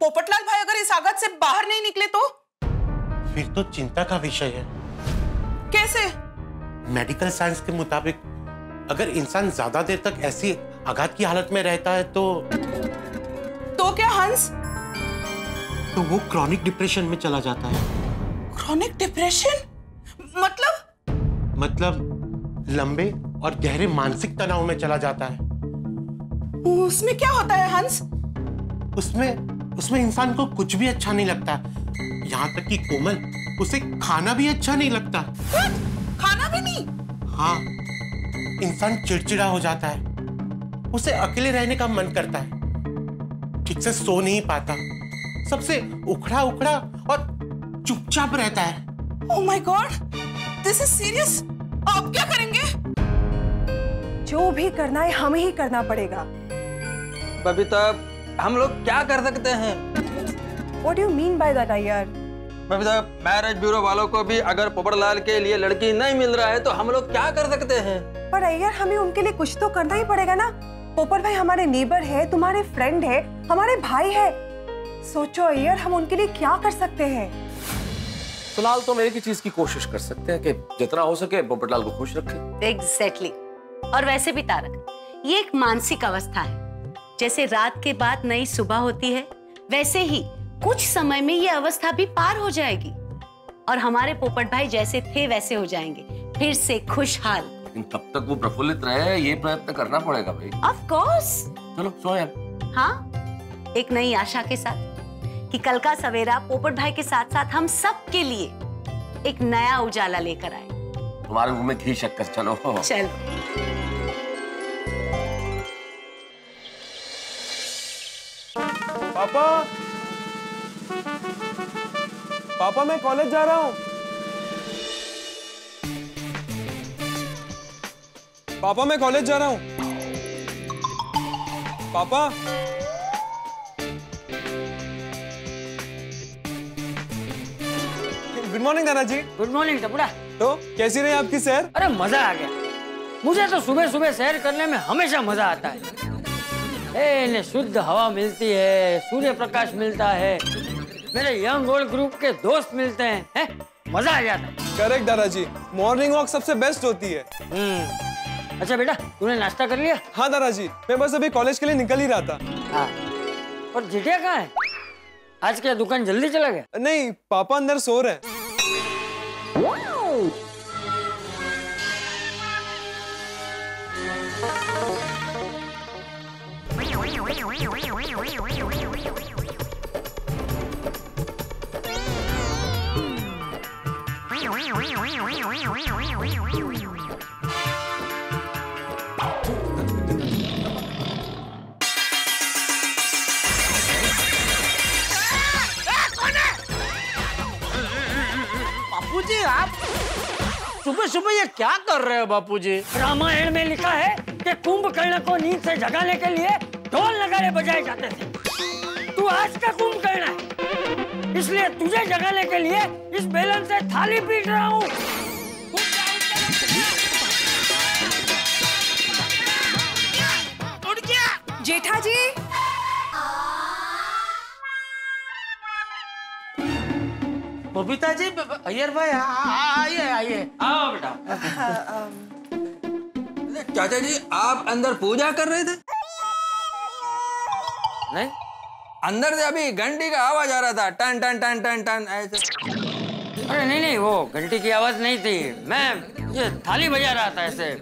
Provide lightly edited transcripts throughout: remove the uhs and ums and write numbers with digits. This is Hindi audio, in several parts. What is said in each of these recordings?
पोपटलाल भाई अगर इस आगत से बाहर नहीं निकले तो? फिर तो चिंता का विषय है। कैसे? मेडिकल साइंस के मुताबिक अगर इंसान ज्यादा देर तक ऐसी आघात की हालत में रहता है तो क्या हंस? तो वो क्रॉनिक डिप्रेशन में चला जाता है। Chronic depression? मतलब लंबे और गहरे मानसिक तनाव में चला जाता है। उसमें क्या होता है हंस? उसमें इंसान को कुछ भी अच्छा नहीं लगता, यहाँ तक कि कोमल, उसे खाना भी अच्छा नहीं लगता। खाना भी नहीं? हाँ, इंसान चिड़चिड़ा हो जाता है, उसे अकेले रहने का मन करता है, ठीक से सो नहीं पाता, सबसे उखड़ा उखड़ा और चुपचाप रहता है। Oh my God, this is serious. आप क्या करेंगे? जो भी करना है हमें ही करना पड़ेगा। बबीता, हम लोग क्या कर सकते हैं? What do you mean by that, Iyer? Babita, marriage bureau वालों को भी अगर पोपटलाल के लिए लड़की नहीं मिल रहा है तो हम लोग क्या कर सकते हैं? पर अय्यर, हमें उनके लिए कुछ तो करना ही पड़ेगा ना। पोपट भाई हमारे नेबर है, तुम्हारे फ्रेंड है, हमारे भाई है। सोचो अय्यर, हम उनके लिए क्या कर सकते हैं? फिलहाल तो हम एक ही चीज की कोशिश कर सकते हैं कि जितना हो सके पोपटलाल को खुश रखें। एग्जैक्टली। और वैसे भी तारक, ये एक मानसिक अवस्था है। जैसे रात के बाद नई सुबह होती है, वैसे ही कुछ समय में ये अवस्था भी पार हो जाएगी और हमारे पोपट भाई जैसे थे वैसे हो जाएंगे, फिर से खुशहाल। लेकिन तब तक वो प्रफुल्लित रहे, ये प्रयत्न करना पड़ेगा भाई। Of course. चलो सोए। हाँ, एक नई आशा के साथ कि कल का सवेरा पोपट भाई के साथ साथ हम सब के लिए एक नया उजाला लेकर आए। तुम्हारे मुंह में घी शक्कर। चलो चलो। पापा, मैं कॉलेज जा रहा हूँ। पापा, मैं कॉलेज जा रहा हूँ। पापा, गुड मॉर्निंग दादाजी। Good morning Tapuda. तो कैसी रही आपकी सैर? अरे मजा आ गया। मुझे तो सुबह सुबह सैर करने में हमेशा मजा आता है। इन्हें शुद्ध हवा मिलती है, सूर्य प्रकाश मिलता है, मेरे यंग ओल्ड ग्रुप के दोस्त मिलते हैं, मजा आ जाता है। करेक्ट दादाजी, मॉर्निंग वॉक सबसे बेस्ट होती है। अच्छा बेटा, तूने नाश्ता कर लिया? हाँ दादाजी, मैं बस अभी कॉलेज के लिए निकल ही रहा था। हाँ। और जिटिया कहाँ है? आज क्या दुकान जल्दी चला गया? नहीं, पापा अंदर सो रहे हैं। बापूजी, आप सुबह सुबह ये क्या कर रहे हो बापूजी? रामायण में लिखा है कि कुंभकर्ण को नींद से जगाने के लिए ढोल नगाड़े बजाए जाते थे। तू आज का कुंभकर्ण है, इसलिए तुझे जगाने के लिए इस बेलन से थाली पीट रहा हूँ। जेठा जी, बबीता जी, अय्यर भाई आइए आइए। आओ बेटा। चाचा जी, आप अंदर पूजा कर रहे थे? नहीं, अंदर से अभी घंटी का आवाज आ रहा था, टन टन टन टन टन ऐसे। अरे नहीं नहीं, वो घंटी की आवाज नहीं थी, मैं ये थाली बजा रहा था ऐसे।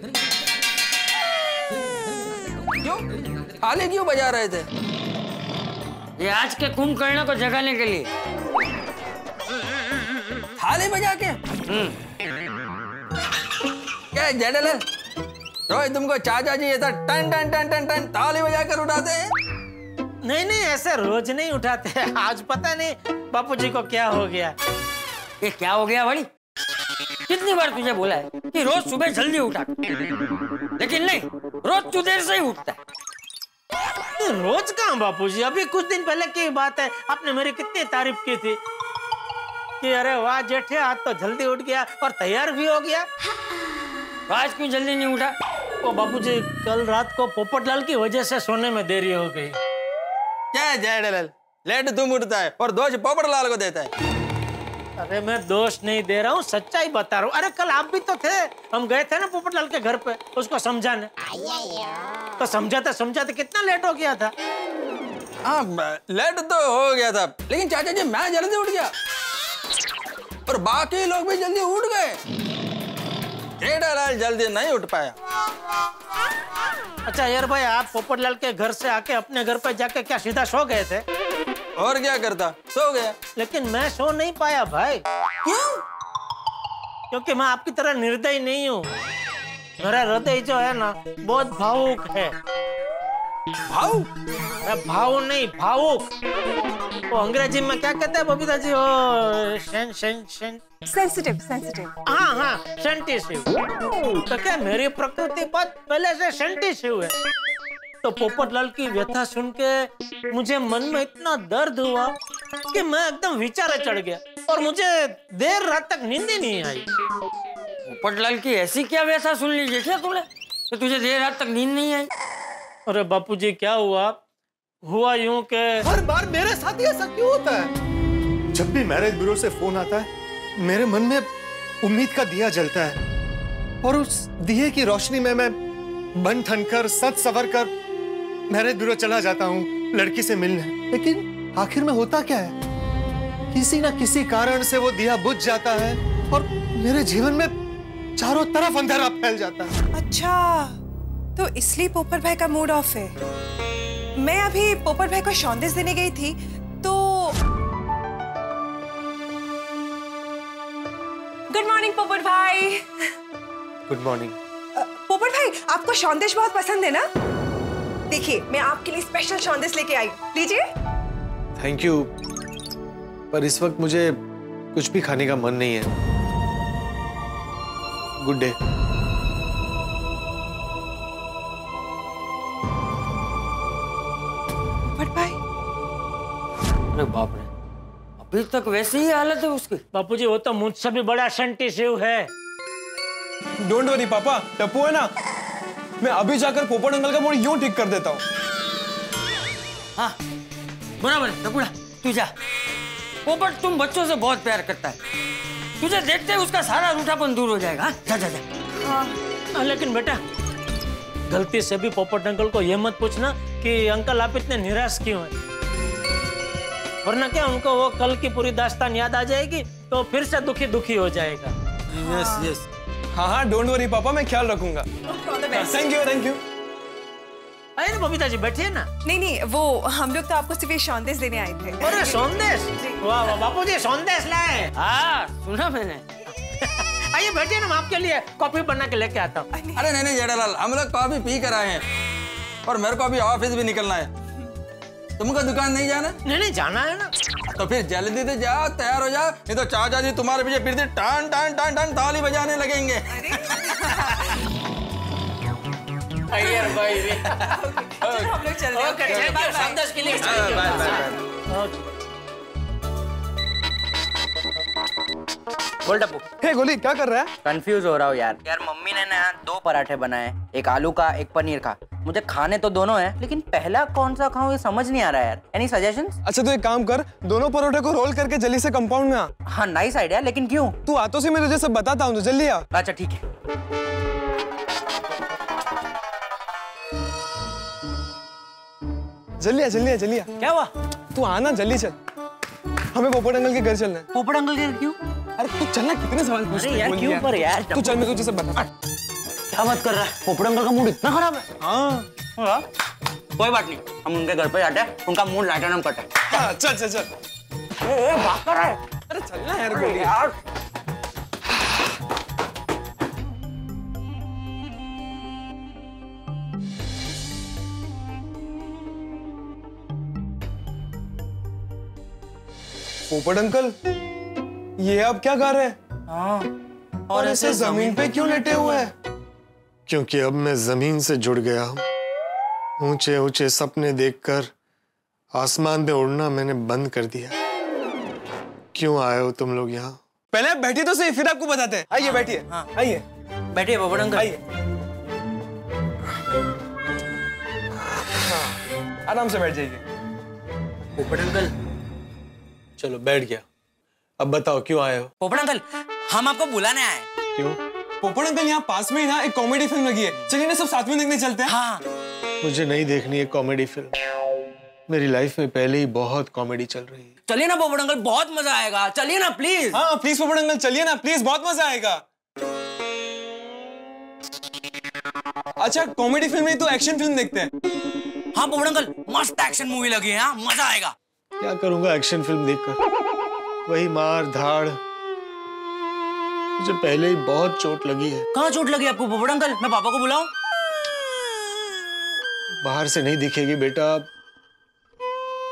क्यों? थाली क्यों बजा रहे थे? ये आज के कुंभकर्ण को जगाने के लिए। थाली बजा के? क्या जेठलाल, रोज तुमको चाचा जी ऐसा टन टन टन टन टन थाली बजा कर उठाते हैं? नहीं नहीं, ऐसे रोज नहीं उठाते। आज पता नहीं बापूजी को क्या हो गया। ये क्या हो गया बड़ी? कितनी बार तुझे बोला है कि रोज सुबह जल्दी उठा, लेकिन नहीं, रोज तू देर से ही उठता है। रोज कहाँ बापूजी, अभी कुछ दिन पहले की बात है, आपने मेरी कितनी तारीफ की थी कि अरे वाह जेठे, आज तो जल्दी उठ गया और तैयार भी हो गया। तो आज क्यों जल्दी नहीं उठा? ओ बापूजी, कल रात को पोपटलाल की वजह से सोने में देरी हो गई। क्या जेठलाल, लेट तुम उठता है और दोष पोपटलाल को देता है। अरे मैं दोष नहीं दे रहा हूँ, सच्चाई बता रहा हूँ। अरे कल आप भी तो थे, हम गए थे ना पोपटलाल के घर पे उसको समझाने, तो समझाते कितना लेट हो गया था। हाँ लेट तो हो गया था, लेकिन चाचा जी मैं जल्दी उठ गया और बाकी लोग भी जल्दी उठ गए। जेठालाल जल्दी नहीं उठ पाया। अच्छा यार भाई, आप पोपटलाल के घर से आके अपने घर पे जाके क्या सीधा सो गए थे? और क्या करता, सो गया। लेकिन मैं सो नहीं पाया भाई। क्यों? क्योंकि मैं आपकी तरह निर्दयी नहीं हूँ। मेरा हृदय जो है ना बहुत भावुक है। भावुक? भाव नहीं, भावुक। वो अंग्रेजी में क्या कहते हैं बबीता जी? वो सेंसिटिव। हाँ, सेंसिटिव। तो क्या मेरी प्रकृति बहुत पहले से सेंसिटिव है। तो पोपटलाल की व्यथा सुन के मुझे मन में इतना दर्द हुआ कि मैं एकदम विचारे चढ़ गया और मुझे देर रात तक नींद ही नहीं आई। पोपटलाल की ऐसी क्या व्यथा सुन ली जेठिया तूने कि तुझे देर रात तक नींद नहीं आई? अरे बापूजी क्या हुआ यूं के हर बार मेरे साथ ही ऐसा क्यों होता है? जब भी मैरिज ब्यूरो से फोन आता है मेरे मन में उम्मीद का दिया जलता है और उस दिए की रोशनी में मैं बन ठन कर सच सवर कर मैरिज ब्यूरो चला जाता हूँ लड़की से मिलने। लेकिन आखिर में होता क्या है, किसी ना किसी कारण से वो दिया बुझ जाता है और मेरे जीवन में चारों तरफ अंधेरा फैल जाता है। अच्छा, तो इसलिए पोपट भाई का मूड ऑफ है। मैं अभी पोपट भाई को सौंदेश देने गई थी तो गुड मॉर्निंग पोपट भाई। Good morning. पोपट भाई, आपको सौंदेश बहुत पसंद है ना? देखिए मैं आपके लिए स्पेशल सौंदेश लेके आई, लीजिए। थैंक यू, पर इस वक्त मुझे कुछ भी खाने का मन नहीं है। Good day. पोपट भाई, अरे बाप रे, अभी तक वैसी ही हालत है उसकी। बापूजी वो तो मुझसे भी बड़ा सेंसिटिव है। डोंट वरी पापा, टप्पू है ना, मैं अभी जाकर पोपट अंकल का मूड यूं ठीक कर देता हूँ। हाँ बराबर है टप्पूड़ा, तू जा। पोपट तुम बच्चों से बहुत प्यार करता है, तुझे देखते ही उसका सारा रूठापन दूर हो जाएगा। हाँ जा जा जा। हाँ, लेकिन बेटा गलती से भी पोपट अंकल को ये मत पूछना कि अंकल आप इतने निराश क्यों हैं, वरना क्या उनको वो कल की पूरी दास्तान याद आ जाएगी तो फिर से दुखी हो जाएगा। यस यस, हाँ डोंट वरी पापा, मैं ख्याल रखूंगा। Thank you. आइए ना बबीता जी, बैठिए ना। नहीं, वो हम लोग तो आपको सिर्फ ये सौंदेश देने आए थे। अरे सौंदेश, वाह बापूजी सौंदेश लाए। हाँ सुना मैंने। आइए बैठिए ना, मैं आपके लिए कॉफी बना के लेके आता हूँ। अरे नहीं जेठालाल, हम लोग कॉफी पी कर आए हैं और मेरे को अभी ऑफिस भी निकलना है। तुमको दुकान नहीं जाना? नहीं जाना है ना। तो फिर जल्दी से जाओ, तैयार हो जाओ, नहीं तो चाचा जी तुम्हारे पीछे फिर से टान टान टान टान ताली बजाने लगेंगे। हम लोग चल रहे हैं। सौंदेश के लिए बोल टप्पू। हे गोली, क्या कर रहा है? कंफ्यूज हो रहा हूँ यार। मम्मी ने ना 2 पराठे बनाए, एक आलू का एक पनीर का। मुझे खाने तो दोनों हैं, लेकिन पहला कौन सा खाऊं ये समझ नहीं आ रहा है यार। Any suggestions? अच्छा तो एक काम कर, दोनों परोठे को रोल करके जल्दी से कंपाउंड में आ। हाँ नाइस आइडिया, लेकिन क्यों? तू आतो से मैं तुझे सब बताता हूँ, तो जल्दी आ। अच्छा ठीक है। जल्दी आ। क्या हुआ? तू आना जल्दी चल, हमें पोपट अंकल के घर चलना है। पोपट अंकल के क्यों? अरे तू चलना, कितने सवाल पूछते अरे यार क्यों पर यार? तू चल, मैं तुझे सब बता। क्या बात कर रहा है? पोपट अंकल का मूड इतना खराब है? हाँ कोई बात नहीं, हम उनके घर पे जाते हैं, उनका मूड लाइटन हम करते हैं। हाँ चल। भाग कर रहा है। अरे चलना यार गोली। यार पोपट अंकल, ये आप क्या गा रहे हैं? हाँ, और ऐसे जमीन पे क्यों लेटे हुए हैं? क्योंकि अब मैं जमीन से जुड़ गया हूँ। ऊंचे ऊंचे सपने देखकर आसमान पे उड़ना मैंने बंद कर दिया। क्यों आए हो तुम लोग यहाँ? पहले आप बैठिए तो सही, फिर आपको बताते हैं। आइए बैठिए। हाँ। आइए बैठिए पोपट अंकल। आइए। हाँ, आराम से बैठ जाइए। पोपट अंकल। चलो बैठ गया। अब बताओ क्यों आए हो? पोपट अंकल, हम आपको बुलाने आए। क्यों? पोपट अंकल, यहाँ पास में ही ना एक कॉमेडी फिल्म लगी है, चलिए ना सब साथ में देखने चलते हैं। हाँ। मुझे नहीं देखनी है कॉमेडी फिल्म। मेरी लाइफ में पहले ही बहुत कॉमेडी चल रही है। चलिए ना पोपट अंकल, बहुत मजा आएगा। चलिए ना प्लीज। हाँ प्लीज पोपट अंकल, चलिए ना प्लीज, बहुत मजा आएगा। अच्छा कॉमेडी फिल्म नहीं तो एक्शन फिल्म देखते हैं। हाँ पोपट अंकल, मस्त एक्शन मूवी लगी है, हाँ मजा आएगा। क्या करूंगा एक्शन फिल्म देखकर? वही मार धाड़। मुझे पहले ही बहुत चोट लगी है। कहाँ चोट लगी आपको पोपट अंकल? मैं पापा को बुलाऊं? बाहर से नहीं दिखेगी बेटा,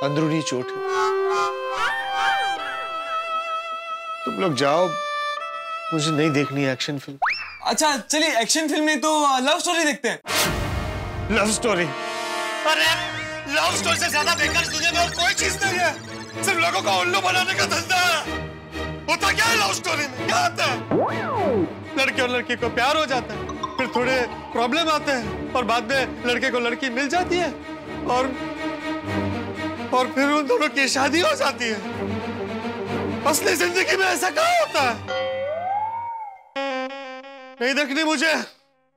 अंदरूनी चोट है। तुम लोग जाओ, मुझे नहीं देखनी एक्शन फिल्म। अच्छा चलिए एक्शन फिल्म नहीं तो लव स्टोरी देखते हैं। Love story? अरे लव स्टोरी से ज्यादा बेकार दुनिया में और कोई चीज नहीं है। सिर्फ लोगों को उल्लू बनाने का धंधा है। होता क्या है लव स्टोरी में? क्या होता है? लड़के और लड़की को प्यार हो जाता है, फिर थोड़े प्रॉब्लम आते हैं और बाद में लड़के को लड़की मिल जाती है और फिर उन दोनों की शादी हो जाती है। असली जिंदगी में ऐसा क्या होता है? नहीं देखनी मुझे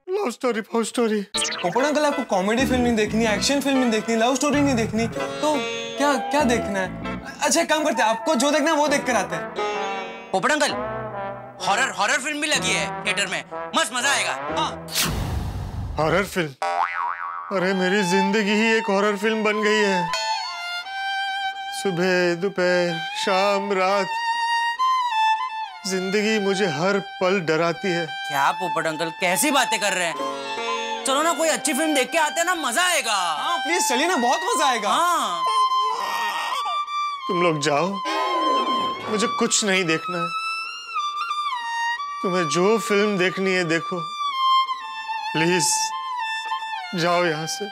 लव स्टोरी फॉर स्टोरी। पोपट अंकल, आपको कॉमेडी फिल्म नहीं देखनी, एक्शन फिल्म नहीं देखनी, लव स्टोरी नहीं देखनी, तो क्या क्या देखना है? अच्छा एक काम करते हैं, आपको जो देखना है वो देख कर आते हैं। पोपट अंकल, हॉरर फिल्म भी लगी है थिएटर में, मस्त मजा आएगा। हाँ। Horror film? अरे मेरी जिंदगी ही एक हॉरर फिल्म बन गई है। सुबह दोपहर शाम रात जिंदगी मुझे हर पल डराती है। क्या पोपट अंकल कैसी बातें कर रहे हैं? चलो ना कोई अच्छी फिल्म देख के आते हैं ना, मजा आएगा। हाँ प्लीज चलिए ना, बहुत मजा आएगा। हाँ। तुम लोग जाओ, मुझे कुछ नहीं देखना है। तुम्हें जो फिल्म देखनी है देखो, प्लीज जाओ यहाँ से।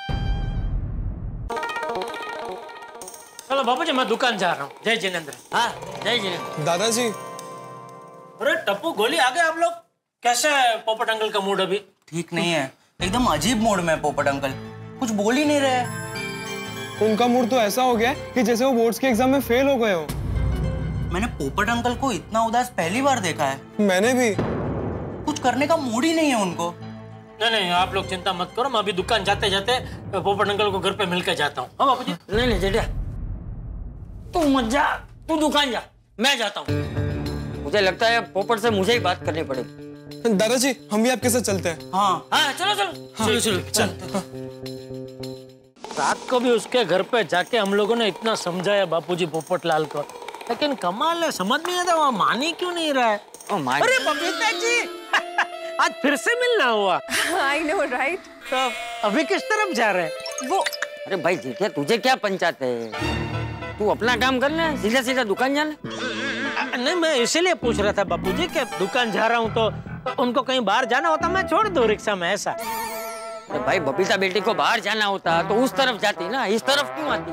चलो बाबू जी, मैं दुकान जा रहा हूँ। जय जिनेंद्र। हाँ जय जिनेंद्र। दादाजी। अरे टप्पू गोली आ गए आप लोग। कैसे है पोपट अंकल का मूड अभी? ठीक नहीं है, एकदम अजीब मूड में पोपट अंकल, कुछ बोल ही नहीं रहे। उनका मूड तो ऐसा हो गया है कि जैसे वो बोर्ड्स के एग्जाम में फेल हो गए हो। मैंने पोपट अंकल को इतना उदास पहली बार देखा है। मैंने भी। कुछ करने का मूड ही नहीं है उनको। नहीं आप लोग चिंता मत करो, मैं अभी दुकान जाते जाते पोपट अंकल को घर पे मिलकर जाता हूँ। हाँ बापू जी। नहीं जेठिया, तू मत जा, तू दुकान जा, मैं जाता हूँ। मुझे लगता है पोपट से मुझे ही बात करनी पड़ेगी। दादाजी हम भी आपके साथ चलते हैं। हाँ हाँ चलो चलो चलो चल। रात को भी उसके घर पे जाके हम लोगों ने इतना समझाया बापूजी पोपटलाल को, लेकिन कमाल है, समझ नहीं आता वहाँ मानी क्यों नहीं रहा है। अरे बबीता जी आज फिर से मिलना हुआ। I know, right? तो अभी किस तरफ जा रहे हैं? वो अरे भाई जेठिया, तुझे क्या पंचायत है? तू अपना काम कर ले, सीधा सीधा दुकान जा ले। नहीं मैं इसीलिए पूछ रहा था बापूजी कि दुकान जा रहा हूँ तो उनको कहीं बाहर जाना होता मैं छोड़ दूं रिक्शा में, ऐसा। अरे भाई बबीता बेटी को बाहर जाना होता तो उस तरफ जाती ना, इस तरफ क्यों आती?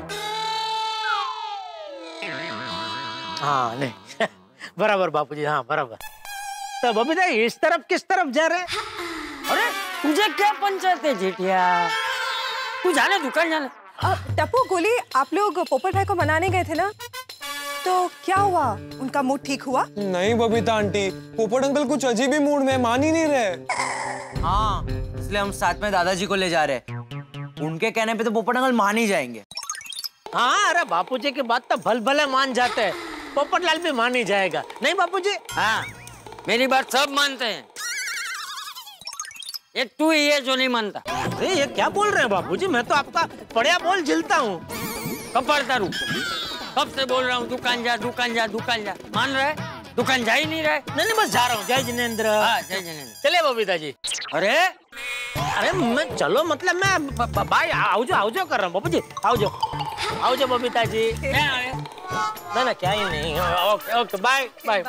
हाँ नहीं बराबर बापूजी, हाँ बराबर। तो बबीता इस तरफ किस तरफ जा रहे हैं? अरे तुझे क्या पंचायत है जेठिया, तू जाने दुकान जाने। टप्पू गोली, आप लोग पोपट भाई को मनाने गए थे ना, तो क्या हुआ? उनका मूड ठीक हुआ? नहीं बबीता आंटी, पोपट अंकल कुछ अजीब ही मूड में, मान ही नहीं रहे। हाँ इसलिए हम साथ में दादाजी को ले जा रहे हैं। उनके कहने पे तो पोपट अंकल मान ही जाएंगे। हाँ अरे बापूजी की बात तो भल भले मान जाते हैं, पोपटलाल भी मान ही जाएगा, नहीं बापूजी? हाँ मेरी बात सब मानते हैं, एक तू ही है जो नहीं मानता। अरे ये क्या बोल रहे हैं बापूजी, मैं तो आपका बढ़िया बोल झिलता हूँ। कब पढ़ता रू, कब से बोल रहा हूँ दुकान जा दुकान जा दुकान जा, मान रहा है? दुकान जा ही नहीं रहा है। नहीं बस जा रहा हूँ। जय जिनेंद्र। हाँ जय जिनेंद्र। चलिए बबीता जी। अरे मैं चलो मतलब मैं भाई आओ जो कर रहा हूँ बापूजी, आओ जो बबीता जी। ना क्या ही नहीं। ओके बाय बाय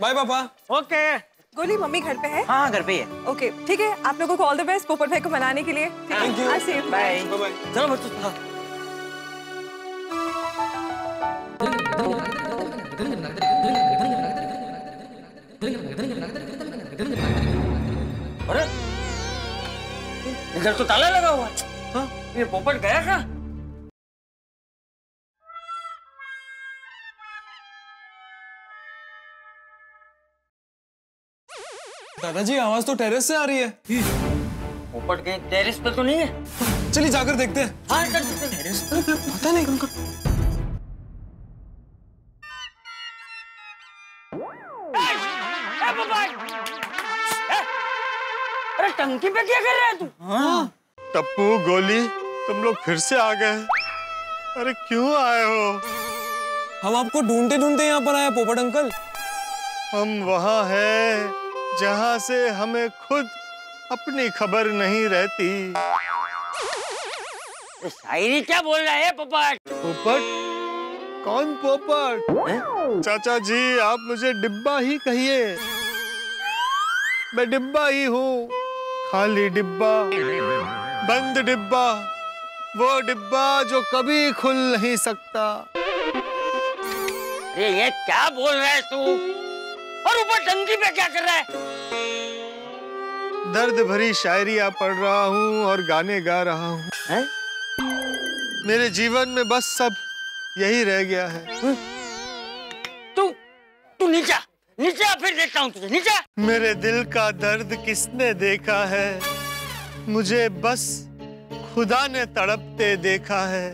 बाय पापा। ओके गोली मम्मी घर पे है? हाँ घर पे ही है। ओके ठीक है, आप लोगों को ऑल द बेस्ट पोपट भाई को मनाने के लिए। Thank you. बाय। चलो बच्चों। अरे इधर तो ताला लगा हुआ है। हाँ? ये पोपट गया था? दादाजी आवाज तो टेरेस से आ रही है। पोपट के टेरेस पे तो नहीं है। चलिए जाकर देखते हैं। हाँ चल टेरेस पे पता नहीं उनका। अरे टंकी पे क्या कर रहा है तू? हाँ। टप्पू गोली तुम लोग फिर से आ गए। अरे क्यों आए हो? हम आपको ढूंढते ढूंढते यहाँ पर आए पोपट अंकल। हम वहाँ हैं जहाँ से हमें खुद अपनी खबर नहीं रहती। शायरी क्या बोल रहा है पोपट? पोपट? कौन पोपट? चाचा जी आप मुझे डिब्बा ही कहिए। मैं डिब्बा ही हूँ, खाली डिब्बा, बंद डिब्बा, वो डिब्बा जो कभी खुल नहीं सकता। अरे ये क्या बोल रहा है तू? और ऊपर टंकी पे क्या कर रहा है? दर्द भरी शायरियां पढ़ रहा हूँ और गाने गा रहा हूँ। मेरे जीवन में बस सब यही रह गया है। तू नीचे नीचे फिर देखता हूँ तुझे। नीचे। मेरे दिल का दर्द किसने देखा है? मुझे बस खुदा ने तड़पते देखा है।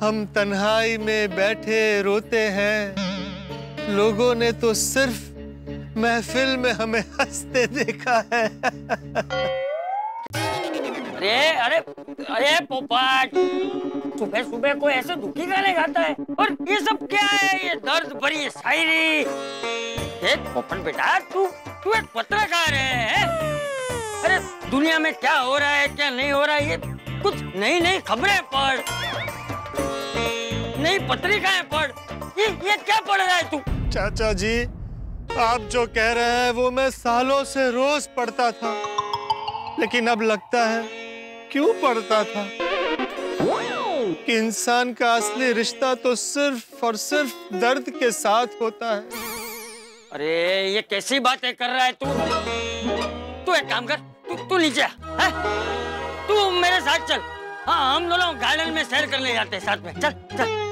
हम तन्हाई में बैठे रोते हैं, लोगों ने तो सिर्फ महफिल में हमें हंसते देखा है। अरे अरे पोपट, सुबह सुबह कोई ऐसे दुखी गाने गाता है? और ये सब क्या है? ये दर्द भरी शायरी। देख पोपट बेटा, तू एक पत्रकार है। अरे दुनिया में क्या हो रहा है क्या नहीं हो रहा है, ये कुछ नई नई खबरें पढ़, नई पत्रिकाएं पढ़। ये क्या पढ़ रहा है तू? चाचा जी आप जो कह रहे हैं वो मैं सालों से रोज पढ़ता था, लेकिन अब लगता है क्यों पढ़ता था कि इंसान का असली रिश्ता तो सिर्फ और सिर्फ दर्द के साथ होता है। अरे ये कैसी बातें कर रहा है तू एक काम कर, तू नीचे आ, तू मेरे साथ चल। हाँ हम दोनों गार्डन में सैर करने जाते हैं साथ में। चल चल।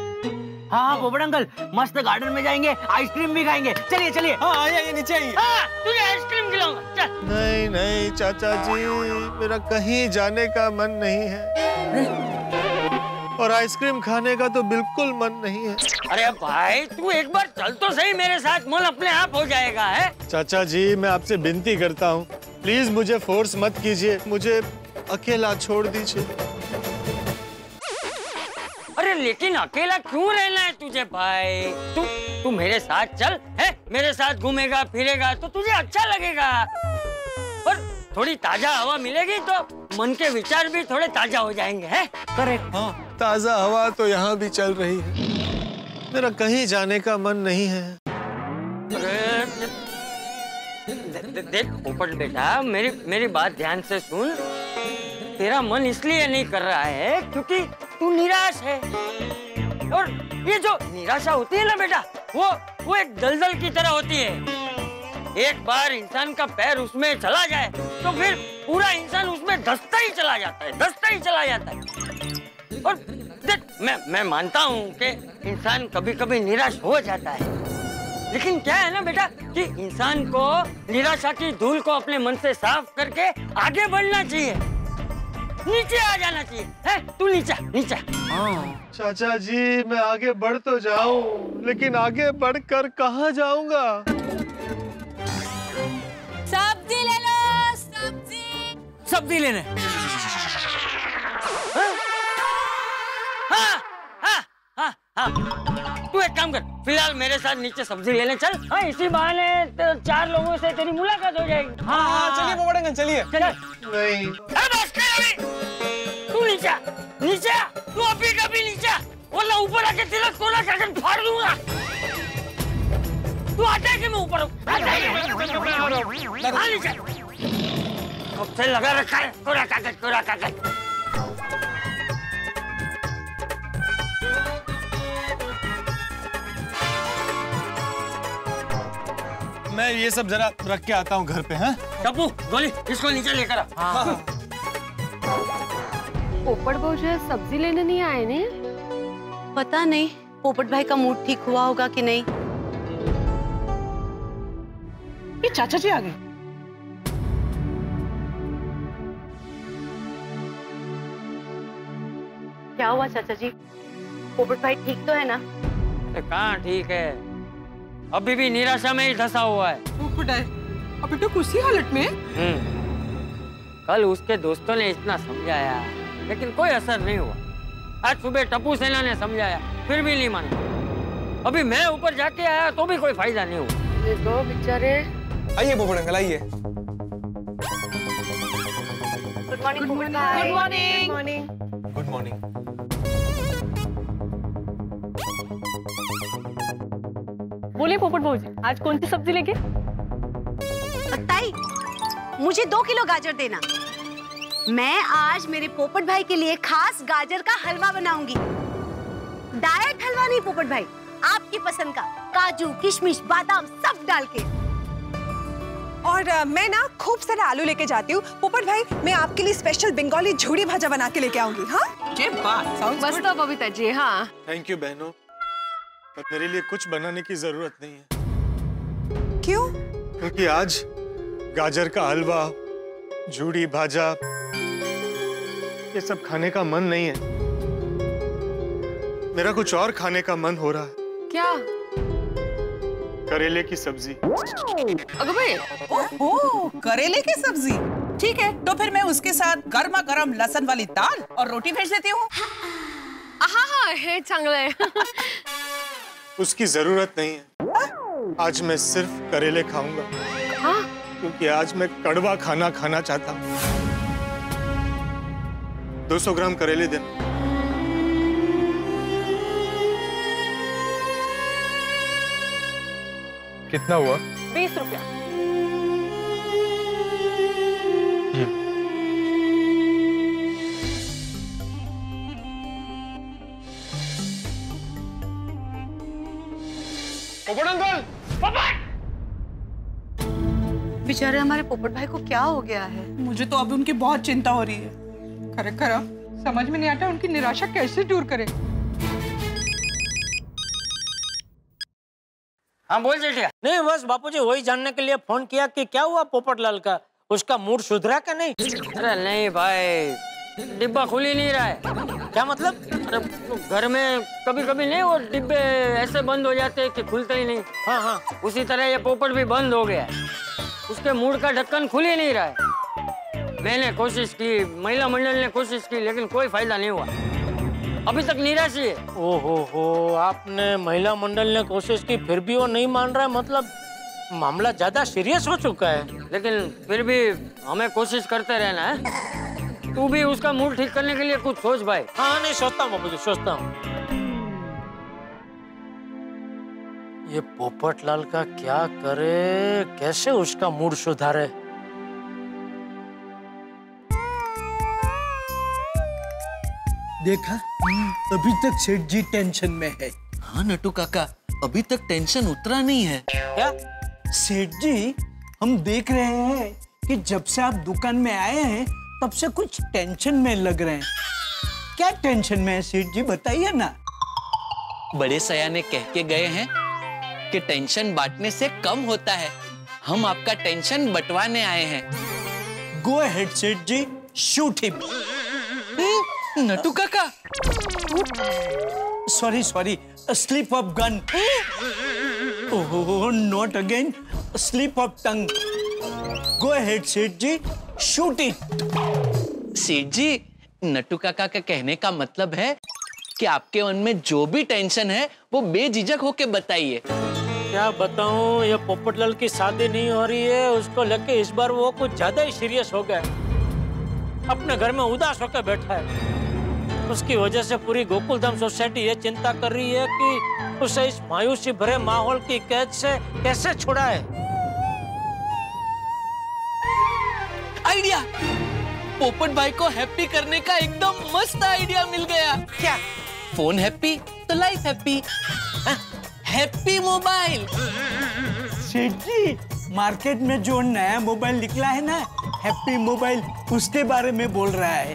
हाँ पोपट अंकल, मस्त गार्डन में जाएंगे, आइसक्रीम भी खाएंगे। चलिए चलिए। हाँ आइए नीचे आइए। हाँ तुझे आइसक्रीम खिलाऊंगा। चल। नहीं नहीं चाचा जी, मेरा कहीं जाने का मन नहीं है और आइसक्रीम खाने का तो बिल्कुल मन नहीं है। अरे भाई तू एक बार चल तो सही मेरे साथ, मन अपने आप हो जाएगा है। चाचा जी मैं आपसे विनती करता हूँ, प्लीज मुझे फोर्स मत कीजिए, मुझे अकेला छोड़ दीजिए। अरे लेकिन अकेला क्यों रहना है तुझे भाई? तू मेरे साथ चल है, मेरे साथ घूमेगा फिरेगा तो तुझे अच्छा लगेगा और थोड़ी ताजा हवा मिलेगी तो मन के विचार भी थोड़े ताजा हो जाएंगे है। करेक्ट। हाँ ताजा हवा तो यहाँ भी चल रही है, मेरा कहीं जाने का मन नहीं है। देख पोपट बेटा, मेरी बात ध्यान से सुन। तेरा मन इसलिए नहीं कर रहा है क्योंकि तू निराश है, और ये जो निराशा होती है ना बेटा, वो एक दलदल की तरह होती है। एक बार इंसान का पैर उसमें चला जाए तो फिर पूरा इंसान उसमें धंसता ही चला जाता है। और देख मैं मानता हूँ कि इंसान कभी कभी निराश हो जाता है, लेकिन क्या है ना बेटा कि इंसान को निराशा की धूल को अपने मन से साफ करके आगे बढ़ना चाहिए, नीचे आ जाना चाहिए है। तू नीचे। चाचा जी मैं आगे बढ़ तो जाऊं, लेकिन आगे बढ़कर कहाँ जाऊंगा? सब्जी ले लो, सब्जी लेने। हाँ तू एक काम कर, फिलहाल मेरे साथ नीचे सब्जी लेने चल। हाँ इसी बहाने तो 4 लोगों से तेरी मुलाकात हो जाएगी। हाँ चलिए पोपट अंकल चलिए। नहीं बस कर अभी। तू नीचे तू अभी कभी नीचे, वरना ऊपर आके तेरा कोना कागज फाड़ दूंगा। तू आता है कि मैं ऊपर हूँ? नीचे कब से लगा रखा है कोरा कागज। मैं ये सब जरा रख के आता हूँ घर पे। हैं टप्पू गोली इसको नीचे लेकर आ। हाँ। पोपट बहू जो है सब्जी लेने नहीं आए ने? पता नहीं पोपट भाई का मूड ठीक हुआ होगा कि नहीं। ये चाचा जी आ गए। क्या हुआ चाचा जी? पोपट भाई ठीक तो है ना? कहाँ ठीक है, अभी भी निराशा में ही धंसा हुआ है। पोपट है अभी तो उसी हालत में। कल उसके दोस्तों ने इतना समझाया लेकिन कोई असर नहीं हुआ। आज सुबह टप्पू सेना ने समझाया फिर भी नहीं माना। अभी मैं ऊपर जाके आया तो भी कोई फायदा नहीं हुआ। ये दो बेचारे। आइए पोपट अंकल आइए। गुड मॉर्निंग पोपट भाई। Good morning. Good morning. Good morning. बोलिए पोपट भाई, आज कौन सी सब्जी लेके? ताई, मुझे 2 किलो गाजर देना। मैं आज मेरे पोपट भाई के लिए खास गाजर का हलवा बनाऊंगी। डाइट हलवा नहीं पोपट भाई, आपकी पसंद का, काजू किशमिश बादाम सब डाल के। और मैं ना खूब सारा आलू लेके जाती हूँ। पोपट भाई, मैं आपके लिए स्पेशल बंगाली झूड़ी भाजा बना के लेके आऊंगी। हाँ ये बात बस तो बबीता जी। हाँ थैंक यू बहनों, पर मेरे लिए कुछ बनाने की जरूरत नहीं है। क्यों? क्योंकि आज गाजर का हलवा, झूड़ी भाजा, ये सब खाने का मन नहीं है। मेरा कुछ और खाने का मन हो रहा है। क्या? करेले की सब्जी। अगं भाई, ओहो, करेले की सब्जी। ठीक है, तो फिर मैं उसके साथ गर्मा गर्म लहसुन वाली दाल और रोटी भेज देती हूँ। हाँ हे चांगलं आहे। उसकी जरूरत नहीं है। आज मैं सिर्फ करेले खाऊंगा। हाँ? क्योंकि आज मैं कड़वा खाना खाना चाहता हूँ। 200 ग्राम करेले देना। कितना हुआ? 20 रुपया। पोपट अंकल, पोपट! बेचारे हमारे पोपट भाई को क्या हो गया है? मुझे तो अभी उनकी बहुत चिंता हो रही है। खरा समझ में नहीं आता उनकी निराशा कैसे दूर करें। हाँ बोल जेठिया। नहीं बस बापूजी वही जानने के लिए फोन किया कि क्या हुआ पोपटलाल का, उसका मूड सुधरा क्या नहीं? अरे नहीं भाई, डिब्बा खुल ही नहीं रहा है। क्या मतलब? अरे घर में कभी कभी नहीं वो डिब्बे ऐसे बंद हो जाते हैं कि खुलते ही नहीं। हाँ हाँ, उसी तरह ये पोपट भी बंद हो गया है। उसके मूड का ढक्कन खुल ही नहीं रहा है। मैंने कोशिश की, महिला मंडल ने कोशिश की, लेकिन कोई फायदा नहीं हुआ। अभी तक निराश है। ओहो, आपने महिला मंडल ने कोशिश की फिर भी वो नहीं मान रहा है, मतलब मामला ज्यादा सीरियस हो चुका है। लेकिन फिर भी हमें कोशिश करते रहना है। तू भी उसका मूड ठीक करने के लिए कुछ सोच भाई। हाँ नहीं सोचता हूँ बाबूजी, सोचता हूँ। ये पोपटलाल का क्या करे, कैसे उसका मूड सुधारे? देखा, अभी तक सेठ जी टेंशन में है। हाँ नटू काका, अभी तक टेंशन उतरा नहीं है। क्या? सेठ जी, हम देख रहे हैं कि जब से आप दुकान में आए हैं तब से कुछ टेंशन में लग रहे हैं। क्या टेंशन में है सेठ जी, बताइए ना। बड़े सयाने कह के गए हैं कि टेंशन बांटने से कम होता है। हम आपका टेंशन बंटवाने आए हैं। गो अहेड सेठ जी, शूट हिम। नटू काका, sorry, slip of gun. Oh, not again, slip of tongue. Go ahead सेठ जी, शूट इट। सेठ जी, नटू काका का कहने का मतलब है कि आपके मन में जो भी टेंशन है वो बेझिझक होके बताइए। क्या बताऊं, ये पोपटलाल की शादी नहीं हो रही है, उसको लेके इस बार वो कुछ ज्यादा ही सीरियस हो गया। अपने घर में उदास होकर बैठा है। उसकी वजह से पूरी गोकुलधाम सोसाइटी ये चिंता कर रही है कि उसे इस मायूसी भरे माहौल की कैद से कैसे छुड़ाए। आइडिया! पोपट भाई को हैप्पी करने का एकदम मस्त आइडिया मिल गया। क्या? फोन हैप्पी तो लाइफ हैप्पी। Happy mobile. सेठ जी, मार्केट में जो नया मोबाइल निकला है ना, हैप्पी मोबाइल, उसके बारे में बोल रहा है।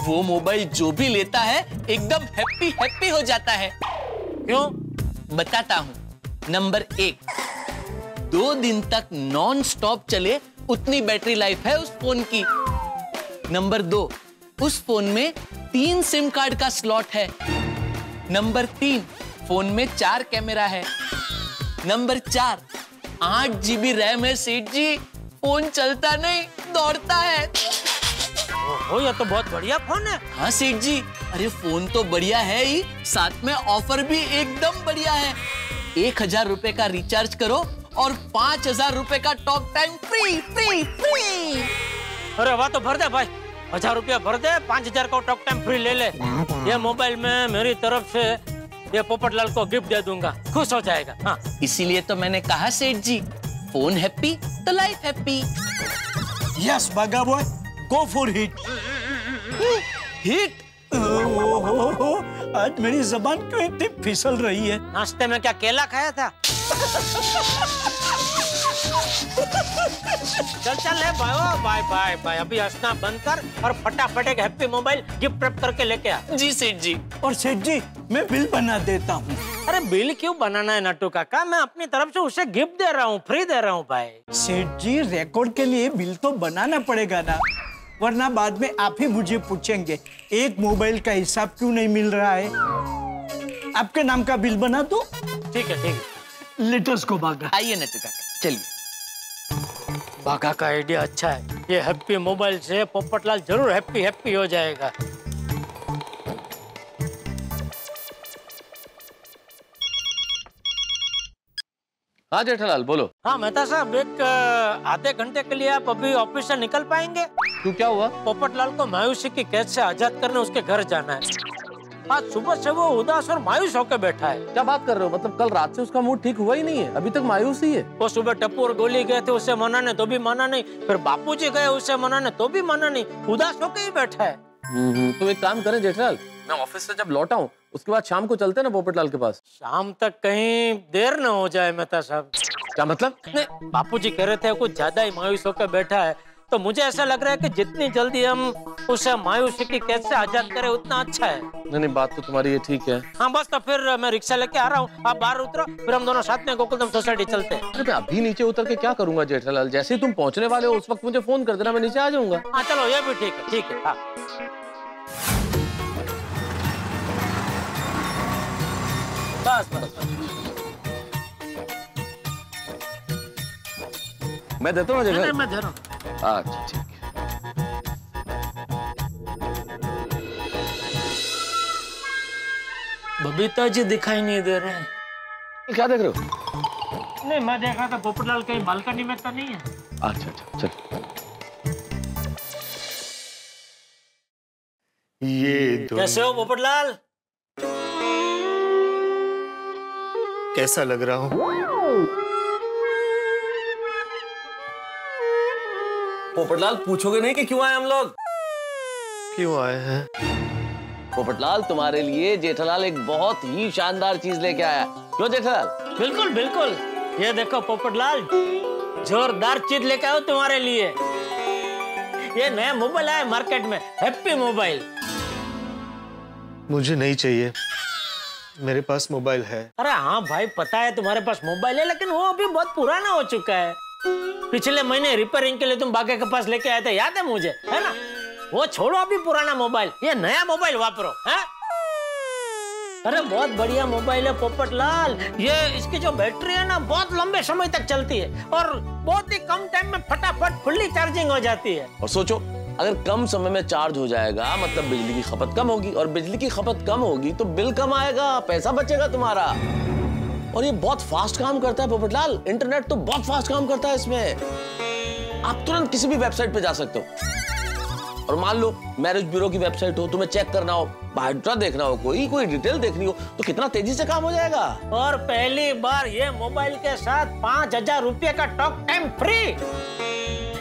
वो मोबाइल जो भी लेता है एकदम हैप्पी हैप्पी हो जाता है। क्यों? बताता हूँ। नंबर 1, 2 दिन तक नॉन स्टॉप चले उतनी बैटरी लाइफ है उस फोन की। नंबर 2, उस फोन में 3 सिम कार्ड का स्लॉट है। नंबर 3, फोन में 4 कैमरा है। नंबर 4, 8 GB रैम है सेठ जी। फोन चलता नहीं, दौड़ता है। ओहो, ये तो बहुत बढ़िया फोन है। हाँ सेठ जी, अरे फोन तो बढ़िया है ही, साथ में ऑफर भी एकदम बढ़िया है। 1000 रुपए का रिचार्ज करो और 5000 रुपए का talk time free free free. अरे वाह, तो भर दे भाई, 1000 रुपया भर दे, 5000 का टॉक टाइम फ्री ले ले। ये मोबाइल में मेरी तरफ से ये पोपटलाल को गिफ्ट दे दूंगा, खुश हो जाएगा। हाँ, इसीलिए तो मैंने कहा सेठ जी, फोन हैप्पी तो लाइफ हैप्पी। यस बागा boy, go for hit. Hit? आज मेरी जबान क्यों इतनी फिसल रही है? नाश्ते में क्या केला खाया था? चल ले भाई, बाय बाय बाय। अभी हंसना बंद कर और फटाफट एक हैप्पी मोबाइल गिफ्ट रैप करके लेके आ। जी सेठ जी। और सेठ जी, मैं बिल बना देता हूँ। अरे बिल क्यों बनाना है नट्टू काका, मैं अपनी तरफ से उसे गिफ्ट दे रहा हूँ, फ्री दे रहा हूँ भाई। सेठ जी, रिकॉर्ड के लिए बिल तो बनाना पड़ेगा ना, वरना बाद में आप ही मुझे पूछेंगे एक मोबाइल का हिसाब क्यों नहीं मिल रहा है। आपके नाम का बिल बना दो। ठीक है ठीक है। लेटर्स को बागा। आइए नट्टू काका, चलिए। बागा का आइडिया अच्छा है, ये हैप्पी मोबाइल से पोपटलाल जरूर हैप्पी हैप्पी हो जाएगा। हाँ जेठालाल बोलो। हाँ मेहता साहब, एक आधे घंटे के लिए आप अभी ऑफिस से निकल पाएंगे? क्यों, क्या हुआ? पोपटलाल को मायूसी की कैद से आजाद करने उसके घर जाना है। आज सुबह से वो उदास और मायूस होकर बैठा है। क्या बात कर रहे हो? मतलब कल रात से उसका मूड ठीक हुआ ही नहीं है, अभी तक मायूस ही है। वो सुबह टप्पू और गोली गए थे उसे मनाने, तो भी माना नहीं। फिर बापूजी गए उसे मनाने, तो भी माना नहीं। उदास होकर ही बैठा है। तो एक काम करें जेठालाल, मैं ऑफिस से जब लौटा हूँ उसके बाद शाम को चलते हैं ना पोपटलाल के पास। शाम तक कहीं देर न हो जाए मेहता साहब। क्या मतलब? नहीं, बापूजी कह रहे थे कुछ ज्यादा ही मायूस होकर बैठा है, तो मुझे ऐसा लग रहा है कि जितनी जल्दी हम उसे मायूसी की कैद से आजाद करें उतना अच्छा है। नहीं, बात तो तुम्हारी ये ठीक है। हाँ बस, तो फिर मैं रिक्शा लेके आ रहा हूँ, आप बाहर उतरो, फिर हम दोनों साथ में गोकुलधाम सोसाइटी चलते हैं। अरे मैं अभी नीचे उतर के क्या करूंगा जेठालाल? जैसे ही तुम पहुंचने वाले हो उस वक्त मुझे फोन कर देना, मैं नीचे आ जाऊंगा। हाँ चलो, ये भी ठीक है, ठीक है। हाँ बस बस। मैं देता हूँ जगह? मैं दे रहा हूँ। अच्छा ठीक है। बबीता जी दिखाई नहीं दे रहे हैं। क्या देख रहे हो? नहीं, मैं देख रहा था पोपटलाल कहीं बालकनी में तो नहीं है। अच्छा अच्छा चल। ये कैसे हो पोपटलाल? कैसा लग रहा हूँ? पोपटलाल पूछोगे नहीं कि क्यों आए हम लोग? क्यों आए हैं? पोपटलाल तुम्हारे लिए जेठालाल एक बहुत ही शानदार चीज लेके आया। क्यों जेठालाल? बिल्कुल बिल्कुल, ये देखो पोपटलाल, जोरदार चीज लेके आओ तुम्हारे लिए। ये नया मोबाइल आया मार्केट में, हैप्पी मोबाइल। मुझे नहीं चाहिए, मेरे पास मोबाइल है। अरे हाँ भाई, पता है तुम्हारे पास मोबाइल है, लेकिन वो अभी बहुत पुराना हो चुका है। पिछले महीने रिपेयरिंग के लिए तुम बागे के पास लेके आए थे, याद है मुझे, है ना? वो छोड़ो अभी पुराना मोबाइल, ये नया मोबाइल वापरो, है? अरे बहुत बढ़िया मोबाइल है पोपटलाल। ये इसकी जो बैटरी है ना, बहुत लंबे समय तक चलती है और बहुत ही कम टाइम में फटाफट फुल्ली चार्जिंग हो जाती है। और सोचो, अगर कम समय में चार्ज हो जाएगा मतलब बिजली की खपत कम होगी, और बिजली की खपत कम होगी तो बिल कम आएगा, पैसा बचेगा तुम्हारा। और ये बहुत फास्ट काम करता है पोपटलाल, इंटरनेट तो बहुत फास्ट काम करता है इसमें। आप तुरंत किसी भी वेबसाइट पे जा सकते हो। और मान लो मैरिज ब्यूरो की वेबसाइट हो, तुम्हें चेक करना हो, बायोडाटा देखना हो, कोई डिटेल देखनी हो, तो कितना तेजी से काम हो जाएगा। और पहली बार ये मोबाइल के साथ 5000 रुपये का टॉक टाइम फ्री,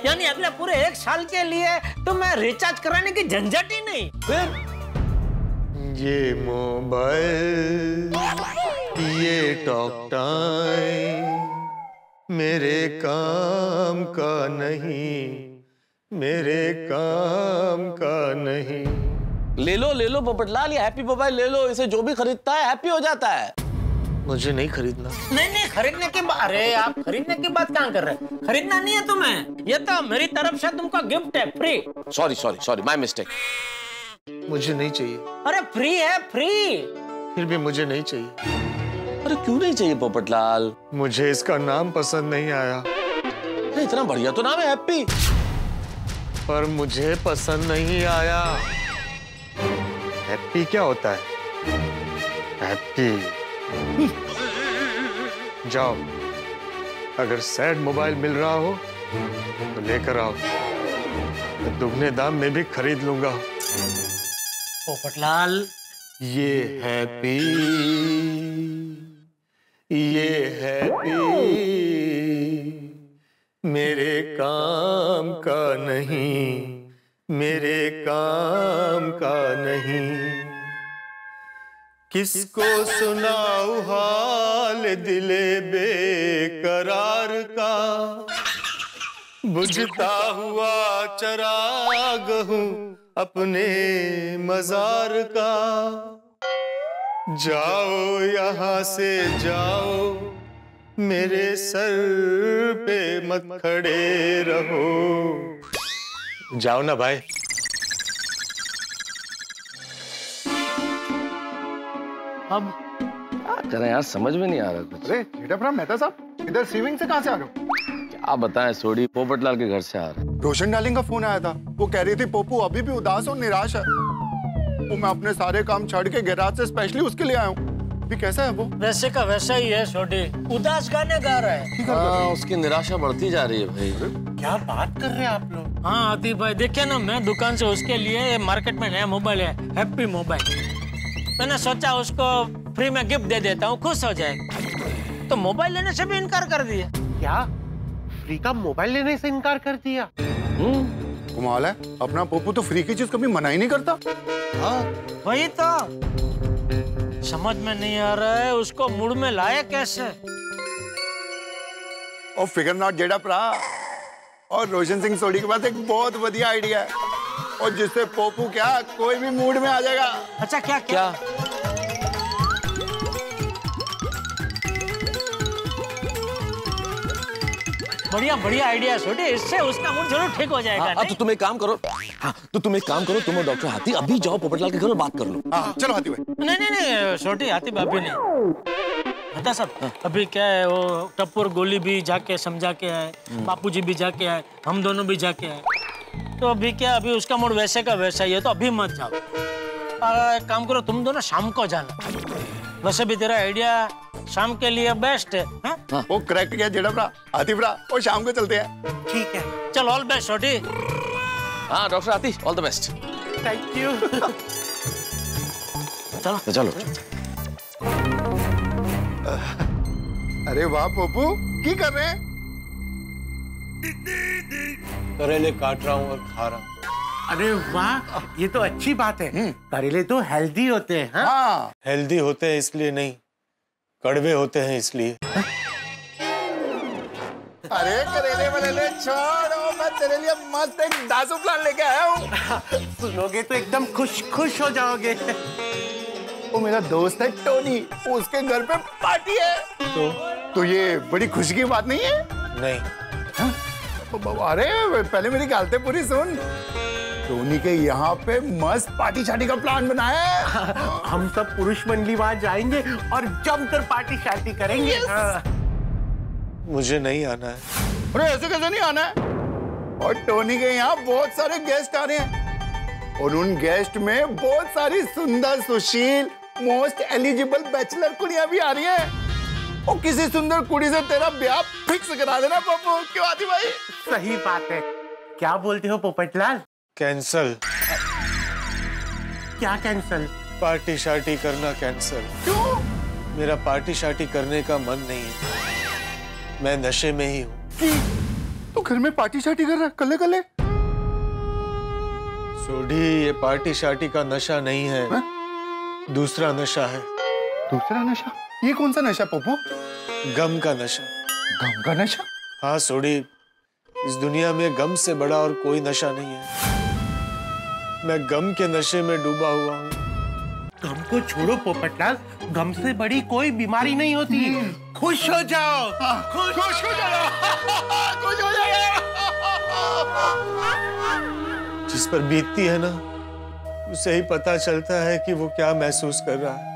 यानी अगले पूरे 1 साल के लिए तुम्हें रिचार्ज कराने की झंझट ही नहीं। फिर ये मोबाइल, ये टॉक टाइम मेरे काम का नहीं, मेरे काम का नहीं। ले लो पोपटलाल, ये हैप्पी मोबाइल ले लो, इसे जो भी खरीदता है हैप्पी हो जाता है। मुझे नहीं खरीदना। नहीं खरीदने की बात, अरे आप खरीदने की बात कहाँ कर रहे हैं? खरीदना नहीं है तुम्हें, ये तो मेरी तरफ से तुमको गिफ्ट है, फ्री। Sorry my mistake. मुझे नहीं चाहिए। अरे फ्री है, फ्री। फिर भी मुझे नहीं चाहिए। अरे क्यों नहीं चाहिए पोपटलाल? मुझे इसका नाम पसंद नहीं आया। इतना बढ़िया तो नाम है हैप्पी, पर मुझे पसंद नहीं आया। हैप्पी क्या होता है? हैप्पी। जाओ, अगर सैड मोबाइल मिल रहा हो तो लेकर आओ, मैं दुगने दाम में भी खरीद लूंगा। पोपटलाल, ये हैप्पी, ये हैप्पी मेरे काम का नहीं, मेरे काम का नहीं। किसको सुनाऊं हाल दिले बेकरार का, बुझता हुआ चराग हूँ अपने मजार का। जाओ यहाँ से जाओ, मेरे सर पे मत खड़े रहो। जाओ ना भाई। अब क्या करें यार, समझ में नहीं आ रहा कुछ। अरे जेठाप्रा मेहता साहब, इधर स्विमिंग से कहाँ से आ रहे हो? क्या बताएं, सोडी पोपटलाल के घर से आ रहे। रोशन डार्लिंग का फोन आया था, वो कह रही थी पोपू अभी भी उदास और निराश है। वो मैं अपने सारे काम छोड़ के गैराज से स्पेशली उसके लिए आया हूँ। अभी कैसा है वो? वैसे का वैसा ही है छोटी, उदास गाने गा रहा है। हाँ, उसकी निराशा बढ़ती जा रही है भाई। क्या बात कर रहे हैं आप लोग? हाँ आतिफ भाई, देखिए ना, मैं दुकान से उसके लिए मार्केट में नया मोबाइल है, हैप्पी मोबाइल। मैंने सोचा उसको फ्री में गिफ्ट दे देता हूँ, खुश हो जाएगा। तो मोबाइल लेने से भी इनकार कर दिया। क्या? फ्री का मोबाइल लेने से इनकार कर दिया? कमाल है, अपना पोपू तो फ्री की चीज कभी मना ही नहीं करता। हाँ वही तो समझ में नहीं आ रहा है, उसको मूड में लाए कैसे। और फिगर नॉट जेठाप्रा और रोशन सिंह सोडी के पास एक बहुत बढ़िया आइडिया है, और जिससे पोपू क्या कोई भी मूड में आ जाएगा। अच्छा क्या क्या? बढ़िया बढ़िया आइडिया छोटे, इससे उसका मूड जरूर ठीक हो जाएगा। हाँ, तो तुम एक काम करो, तुम और डॉक्टर हाथी अभी जाओ पोपटलाल के घर और बात कर लो। हाँ, चलो हाथी भाई। नहीं छोटी हाथी अभी नहीं बता सब। अभी क्या है, वो टप्पू गोली भी जाके समझा के आए, बापूजी भी जाके आए, हम दोनों भी जाके आए। तो अभी क्या, अभी उसका मूड वैसे का वैसा ही है, तो अभी मत जाओ। एक काम करो, तुम दोनों शाम को जाना। वैसे भी तेरा आइडिया शाम के लिए बेस्ट है। हाँ? वो करेक्ट किया जेठाप्रा, हाथीप्रा, और शाम को चलते हैं। ठीक है, चल ऑल बेस्ट छोटी। हाँ डॉक्टर हाथी, all the best. Thank you. चलो चलो। अरे वाह पोपू, की कर रहे हैं? करेले काट रहा हूँ और खा रहा हूँ। अरे वाह, ये तो अच्छी बात है। करेले तो हेल्दी होते हैं। हाँ, हेल्दी होते हैं इसलिए नहीं, कड़वे होते हैं इसलिए। अरे करेले वरेले छोड़ो, मैं तेरे लिए मस्त एक दासू प्लान लेके आया हूँ। सुनोगे तो एकदम खुश हो जाओगे। वो मेरा दोस्त है टोनी, उसके घर पे पार्टी है। तो ये बड़ी खुशी की बात नहीं है? नहीं। अरे पहले मेरी गालते पूरी सुन। टोनी के यहाँ पे मस्त पार्टी शार्टी का प्लान बनाया है। हम सब पुरुष मंडली वहां जाएंगे और जमकर पार्टी शार्टी करेंगे। मुझे नहीं आना है। अरे ऐसे कैसे नहीं आना है? और टोनी के यहाँ बहुत सारे गेस्ट आ रहे हैं, और उन गेस्ट में बहुत सारी सुंदर सुशील मोस्ट एलिजिबल बैचलर कुड़ियां भी आ रही हैं। और किसी सुंदर कुड़ी से तेरा ब्याह फिक्स करा देना पप्पू। क्यों आती भाई? सही बात है। क्या बोलते हो पोपटलाल? कैंसल। क्या कैंसल? पार्टी शार्टी करना कैंसल। क्यों? मेरा पार्टी शार्टी करने का मन नहीं है, मैं नशे में ही हूँ। तो घर में पार्टी शार्टी कर रहा है कल्ले कल्ले? सोडी, ये पार्टी शार्टी का नशा नहीं है, दूसरा नशा है। दूसरा नशा? ये कौन सा नशा पप्पू? गम का नशा। गम का नशा? हाँ सोडी, इस दुनिया में गम से बड़ा और कोई नशा नहीं है। मैं गम के नशे में डूबा हुआ हूँ। गम को छोड़ो पोपटलाल, गम से बड़ी कोई बीमारी नहीं होती। खुश हो जाओ, खुश हो जाओ, खुश हो जाओ। जिस पर बीतती है ना, उसे ही पता चलता है कि वो क्या महसूस कर रहा है।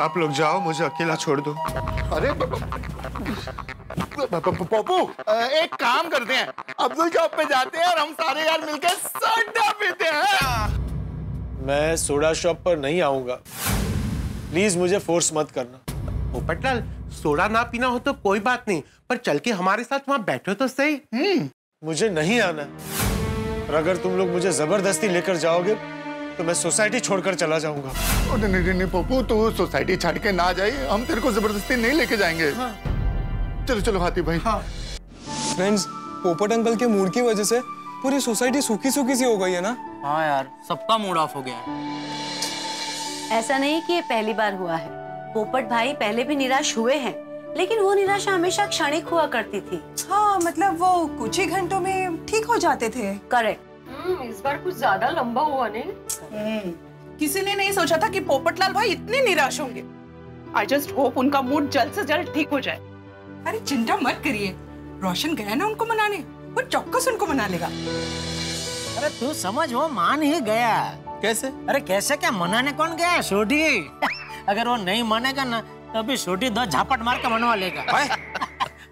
आप लोग जाओ, मुझे अकेला छोड़ दो। अरे पप्पू, एक काम करते हैं, अब्दुल शॉप पे जाते हैं और हम सारे यार मिलकर सोडा पीते हैं। मैं सोडा शॉप पर नहीं आऊंगा, प्लीज मुझे फोर्स मत करना। पोपटलाल, सोडा ना पीना हो तो कोई बात नहीं, पर चल के हमारे साथ वहाँ बैठो तो सही। मुझे नहीं आना, और अगर तुम लोग मुझे जबरदस्ती लेकर जाओगे तो मैं सोसाइटी छोड़कर चला जाऊंगा। नहीं पप्पू, तू सोसाइटी छाड़ के ना जाए, हम तेरे को जबरदस्ती नहीं लेके जाएंगे। चलो चलो हाथी भाई। फ्रेंड्स, पोपट अंकल के मूड की वजह से पूरी सोसाइटी सूखी सूखी सी हो गई है ना। हाँ यार, सबका मूड ऑफ हो गया है। ऐसा नहीं कि ये पहली बार हुआ है। पोपट भाई पहले भी निराश हुए हैं, लेकिन वो निराशा हमेशा क्षणिक हुआ करती थी। हाँ, मतलब वो कुछ ही घंटों में ठीक हो जाते थे। करेक्ट। इस बार कुछ ज्यादा लंबा हुआ नहीं। किसी ने नहीं सोचा था कि पोपटलाल भाई इतने निराश होंगे। आई जस्ट होप उनका मूड जल्द से जल्द ठीक हो जाए। अरे चिंता मत करिए, रोशन गया ना उनको मनाने, वो चौक्कस उनको मना लेगा। अरे तू समझ, वो मान ही गया। कैसे? अरे कैसे क्या, मनाने कौन गया? छोटी। अगर वो नहीं मानेगा ना तो अभी छोटी 2 झापट मार के मनवा लेगा।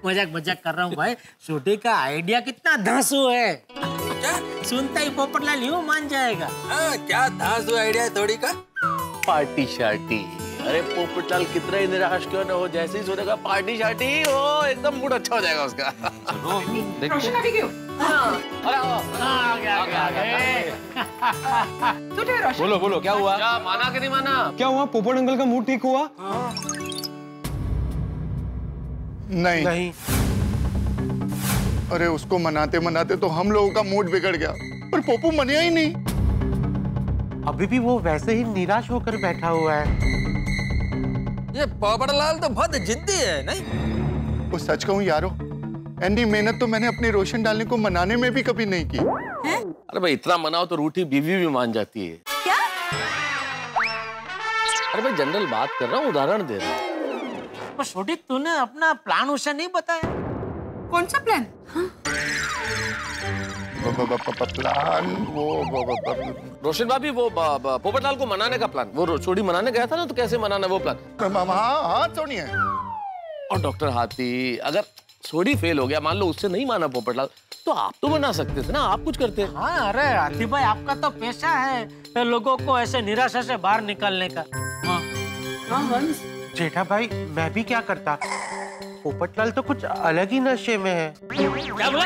मजाक कर रहा हूँ भाई। छोटी का आइडिया कितना धांसू है। क्या? सुनता ही पोपटलाल यूं मान जाएगा। क्या धांसू आइडिया है थोड़ी का? पार्टी शार्टी। अरे पोपटलाल कितना ही निराश क्यों ना हो, जैसे ही सुनेगा पार्टी शार्टी हो, एकदम मूड अच्छा हो जाएगा उसका। रोशन अभी क्यों? बोलो क्या हुआ? क्या माना कि नहीं माना? क्या हुआ? पोपट अंकल का मूड ठीक हुआ? नहीं। अरे उसको मनाते मनाते तो हम लोगों का मूड बिगड़ गया, पर पोपू मनिया ही नहीं। अभी भी वो वैसे ही निराश होकर बैठा हुआ है। ये पोपटलाल तो बहुत जिद्दी है, नहीं? वो सच कहूं यारो, इतनी मेहनत तो मैंने अपने रोशन डालने को मनाने में भी कभी नहीं की। अरे भाई, इतना मनाओ तो रूठी बीवी भी मान जाती है। क्या? अरे भाई, जनरल बात कर रहा हूँ, उदाहरण दे रहा हूँ। तो छोटी, तूने अपना प्लान उसे नहीं बताया? कौन सा प्लान? प्लान वो रोशन भाभी, वो पोपटलाल को मनाने का प्लान, वो छोटी मनाने गया था ना, तो कैसे मनाना वो प्लान। हाँ सोनी है। और डॉक्टर हाथी, अगर छोटी फेल हो गया, मान लो उससे नहीं माना पोपटलाल, तो आप तो मना सकते थे ना, आप कुछ करते। हाँ, अरे हाथी भाई, आपका तो पेशा है लोगों को ऐसे निराशा से बाहर निकालने का। जेठा भाई, मैं भी क्या करता, पोपटलाल तो कुछ अलग ही नशे में है। क्या बोला?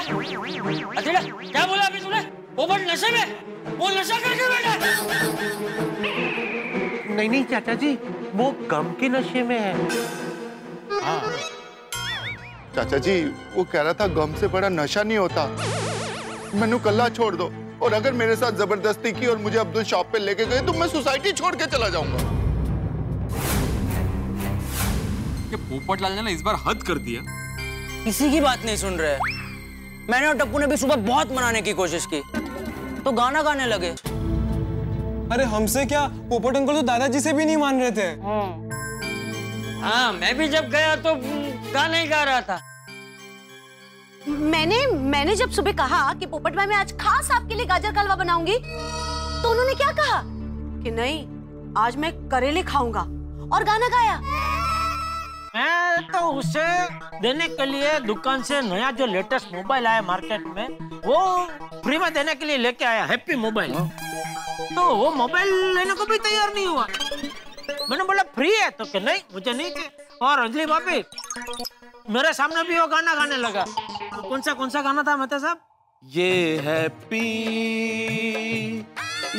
अकेला क्या बोला अभी तूने? पोपट नशे में? वो नशा करके बैठा? नहीं चाचा जी, वो गम के नशे में है। हाँ। चाचा जी, वो कह रहा था गम से बड़ा नशा नहीं होता। मैनू कल्ला छोड़ दो, और अगर मेरे साथ जबरदस्ती की और मुझे अब्दुल शॉप पे लेके गए तो मैं सोसाइटी छोड़ के चला जाऊंगा। पोपटलाल ने ना इस बार हद कर दिया। किसी की बात नहीं सुन रहे। मैंने और टप्पू ने भी सुबह बहुत मनाने की कोशिश की, तो गाना गाने लगे। अरे हमसे क्या, पोपट अंकल तो दादाजी से भी नहीं मान रहे थे। हाँ, मैं भी जब गया तो गाना ही गा रहा था। मैंने जब सुबह कहा कि पोपट भाई मैं आज खास आपके लिए गाजर का हलवा बनाऊंगी, तो उन्होंने क्या कहा कि नहीं, आज मैं करेले खाऊंगा, और गाना गाया। मैं तो उसे देने के लिए दुकान से नया जो लेटेस्ट मोबाइल आया मार्केट में, वो फ्री में देने के लिए लेके आया, हैप्पी मोबाइल। तो वो मोबाइल लेने को भी तैयार नहीं हुआ। मैंने बोला फ्री है, तो कि नहीं, मुझे नहीं चाहिए। और अंजलि भाभी, मेरे सामने भी वो गाना गाने लगा। तो कौन सा गाना था मेहता साहब? ये हैप्पी,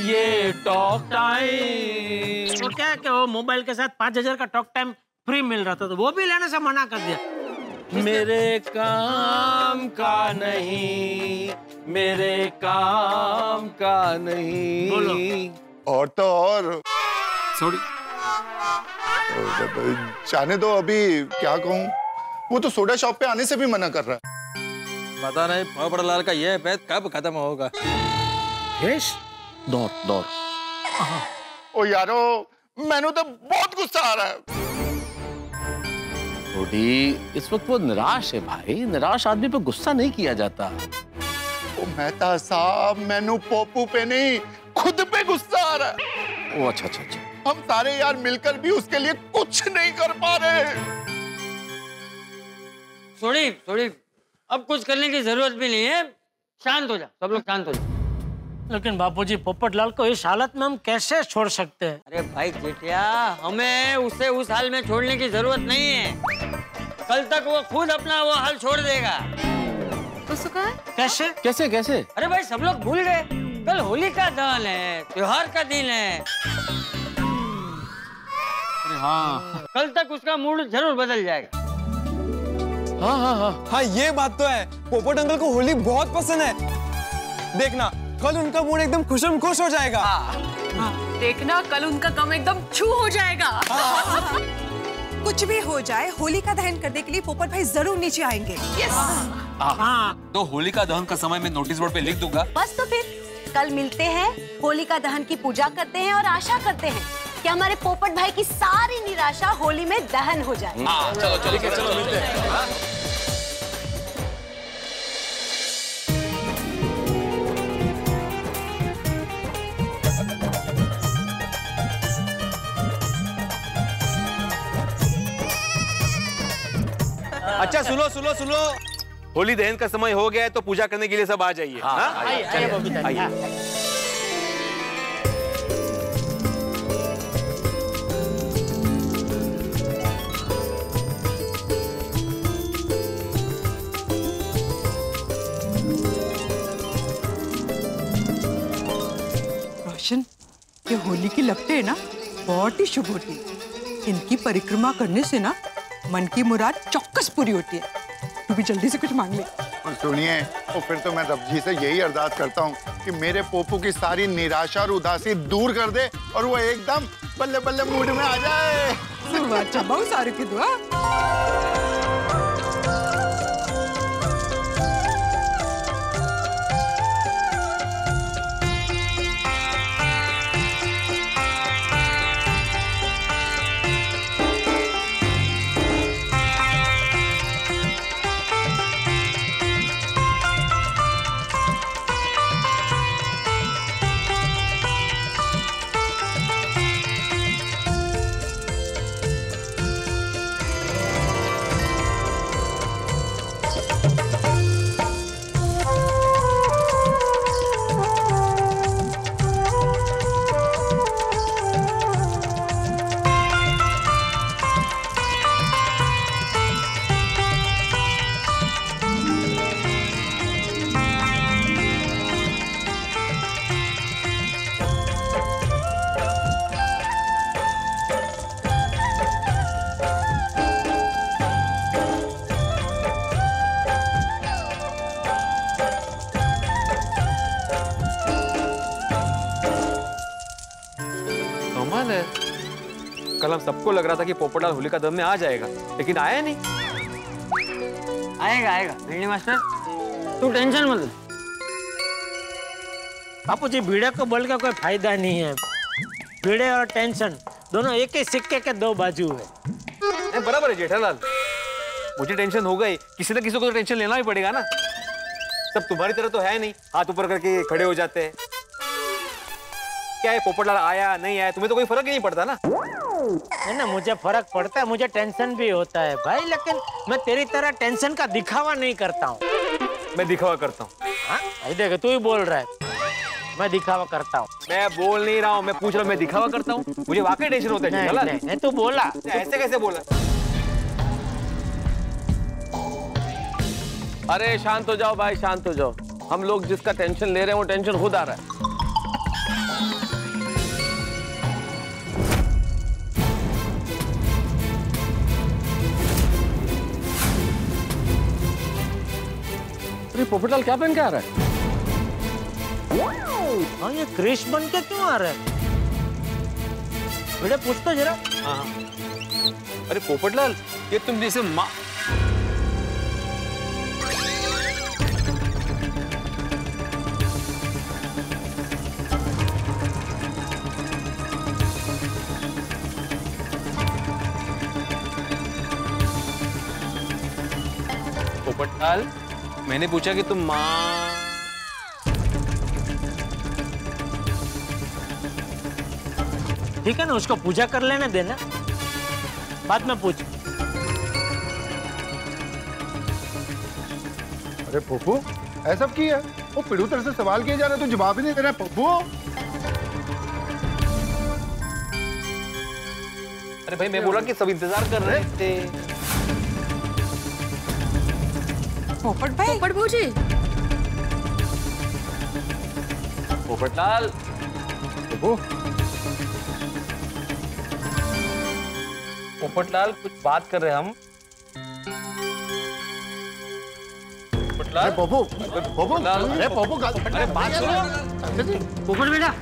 ये टॉक टाइम। तो क्या है कि वो मोबाइल के साथ 5000 का टॉक टाइम फ्री मिल रहा था, तो वो भी लेने से मना कर दिया। मेरे काम का नहीं, मेरे काम का नहीं। बोलो। और तो और सॉरी, जाने दो, अभी क्या कहूँ, वो तो सोडा शॉप पे आने से भी मना कर रहा है। पता नहीं पोपटलाल का यह पैद कब खत्म होगा। दौर। ओ यारो मैंने तो बहुत गुस्सा आ रहा है। रोडी इस वक्त वो निराश है भाई, निराश आदमी पे गुस्सा नहीं किया जाता। ओ मेहता साहब मैनू पोपू पे नहीं खुद पे गुस्सा आ रहा है। ओ अच्छा अच्छा अच्छा। हम सारे यार मिलकर भी उसके लिए कुछ नहीं कर पा रहे। थोड़ी अब कुछ करने की जरूरत भी नहीं है, शांत हो जा, सब लोग शांत हो जा। लेकिन बापूजी पोपटलाल को इस हालत में हम कैसे छोड़ सकते हैं? अरे भाई जेठिया, हमें उसे उस हाल में छोड़ने की जरूरत नहीं है। कल तक वो खुद अपना वो हाल छोड़ देगा। तो सुखा कैसे कैसे कैसे? अरे भाई सब लोग भूल गए, कल होली का दहन है, त्योहार का दिन है। अरे हाँ, कल तक उसका मूड जरूर बदल जाएगा। हाँ ये बात तो है, पोपट अंकल को होली बहुत पसंद है। देखना कल उनका मूड एकदम खुशम खुश हो जाएगा। देखना कल उनका गम एकदम छू हो जाएगा। कुछ भी हो जाए, होलिका दहन करने के लिए पोपट भाई जरूर नीचे आएंगे। तो होलिका दहन का समय मैं नोटिस बोर्ड पे लिख दूंगा। बस तो फिर कल मिलते हैं, होलिका दहन की पूजा करते हैं और आशा करते हैं कि हमारे पोपट भाई की सारी निराशा होली में दहन हो जाए। चलो चलो मिलते हैं। अच्छा सुनो, होली दहन का समय हो गया है तो पूजा करने के लिए सब आ जाइए। आइए। रोशन, ये होली की लगते है ना बहुत ही शुभ होती है। इनकी परिक्रमा करने से ना मन की मुराद चौक्कस पूरी होती है। तू भी जल्दी से कुछ मांग ले। और सुनिए, तो फिर तो मैं रब जी से यही अरदास करता हूँ कि मेरे पोपू की सारी निराशा और उदासी दूर कर दे और वो एकदम बल्ले बल्ले मूड में आ जाए। अच्छा बहुत सारे की दुआ। कल हम सबको लग रहा था कि पोपटलाल होलिका दहन में आ जाएगा, लेकिन आया नहीं। आएगा भिंडी मास्टर, तू टेंशन मत ले। बापूजी भीड़े को बोल के कोई फायदा नहीं है। भीड़े और टेंशन दोनों एक ही सिक्के के दो बाजू है। बराबर है जेठालाल, मुझे टेंशन हो गई, किसी न किसी को तो टेंशन लेना ही पड़ेगा ना। सब तुम्हारी तरह तो है नहीं, हाथ ऊपर करके खड़े हो जाते हैं। क्या है, पोपटलाल आया नहीं आया तुम्हें तो कोई फर्क ही नहीं पड़ता ना। है ना, मुझे फर्क पड़ता है, मुझे टेंशन भी होता है भाई, लेकिन मैं तेरी तरह टेंशन का दिखावा नहीं करता हूँ। मैं दिखावा करता हूँ? हाँ देख, तू ही बोल रहा है मैं दिखावा करता हूँ। मैं बोल नहीं रहा हूँ, मैं पूछ रहा हूँ मैं दिखावा करता हूँ? मुझे वाकई टेंशन होता है। नहीं, तू बोला। ऐसे कैसे बोला? अरे शांत हो जाओ भाई, शांत हो जाओ। हम लोग जिसका टेंशन ले रहे हैं वो टेंशन खुद आ रहा है। अरे पोपटलाल क्या पहन के आ रहा है? हाँ, ये क्रिश बन के क्यों आ रहा है? बेटे पूछ तो जरा। हाँ। अरे पोपटलाल, ये तुम जैसे माँ पोपटलाल, मैंने पूछा कि तुम माँ। ठीक है ना, उसको पूजा कर लेने देना, बाद में पूछ। अरे पप्पू, ऐसा की है? वो पिड़ू तरह से सवाल किए जा रहे, तो जवाब ही नहीं दे रहा पप्पू। अरे भाई, मैं बोला कि सब इंतजार कर रहे थे। पोपट भाई, पोपट भौजी, पोपटलाल, पप्पू, पोपटलाल कुछ बात कर रहे हैं हम। पोपटलाल, पप्पू, पप्पू, अरे पप्पू, अरे बात सुनो। पोपट बेटा,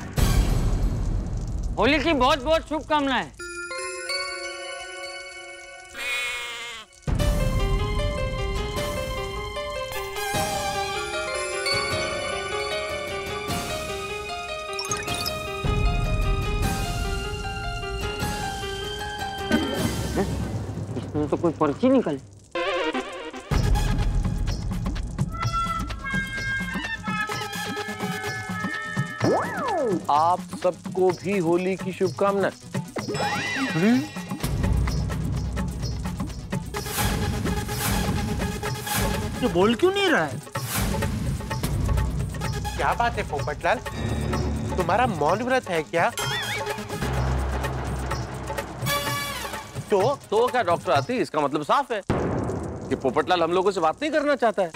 होली की बहुत बहुत शुभकामनाएं। इसमें तो कोई पर्ची निकल। आप सबको भी होली की शुभकामनाएं। ये बोल क्यों नहीं रहा है? क्या बात है पोपटलाल, तुम्हारा मौन व्रत है क्या? तो क्या डॉक्टर आती, इसका मतलब साफ है कि पोपटलाल हम लोगों से बात नहीं करना चाहता है।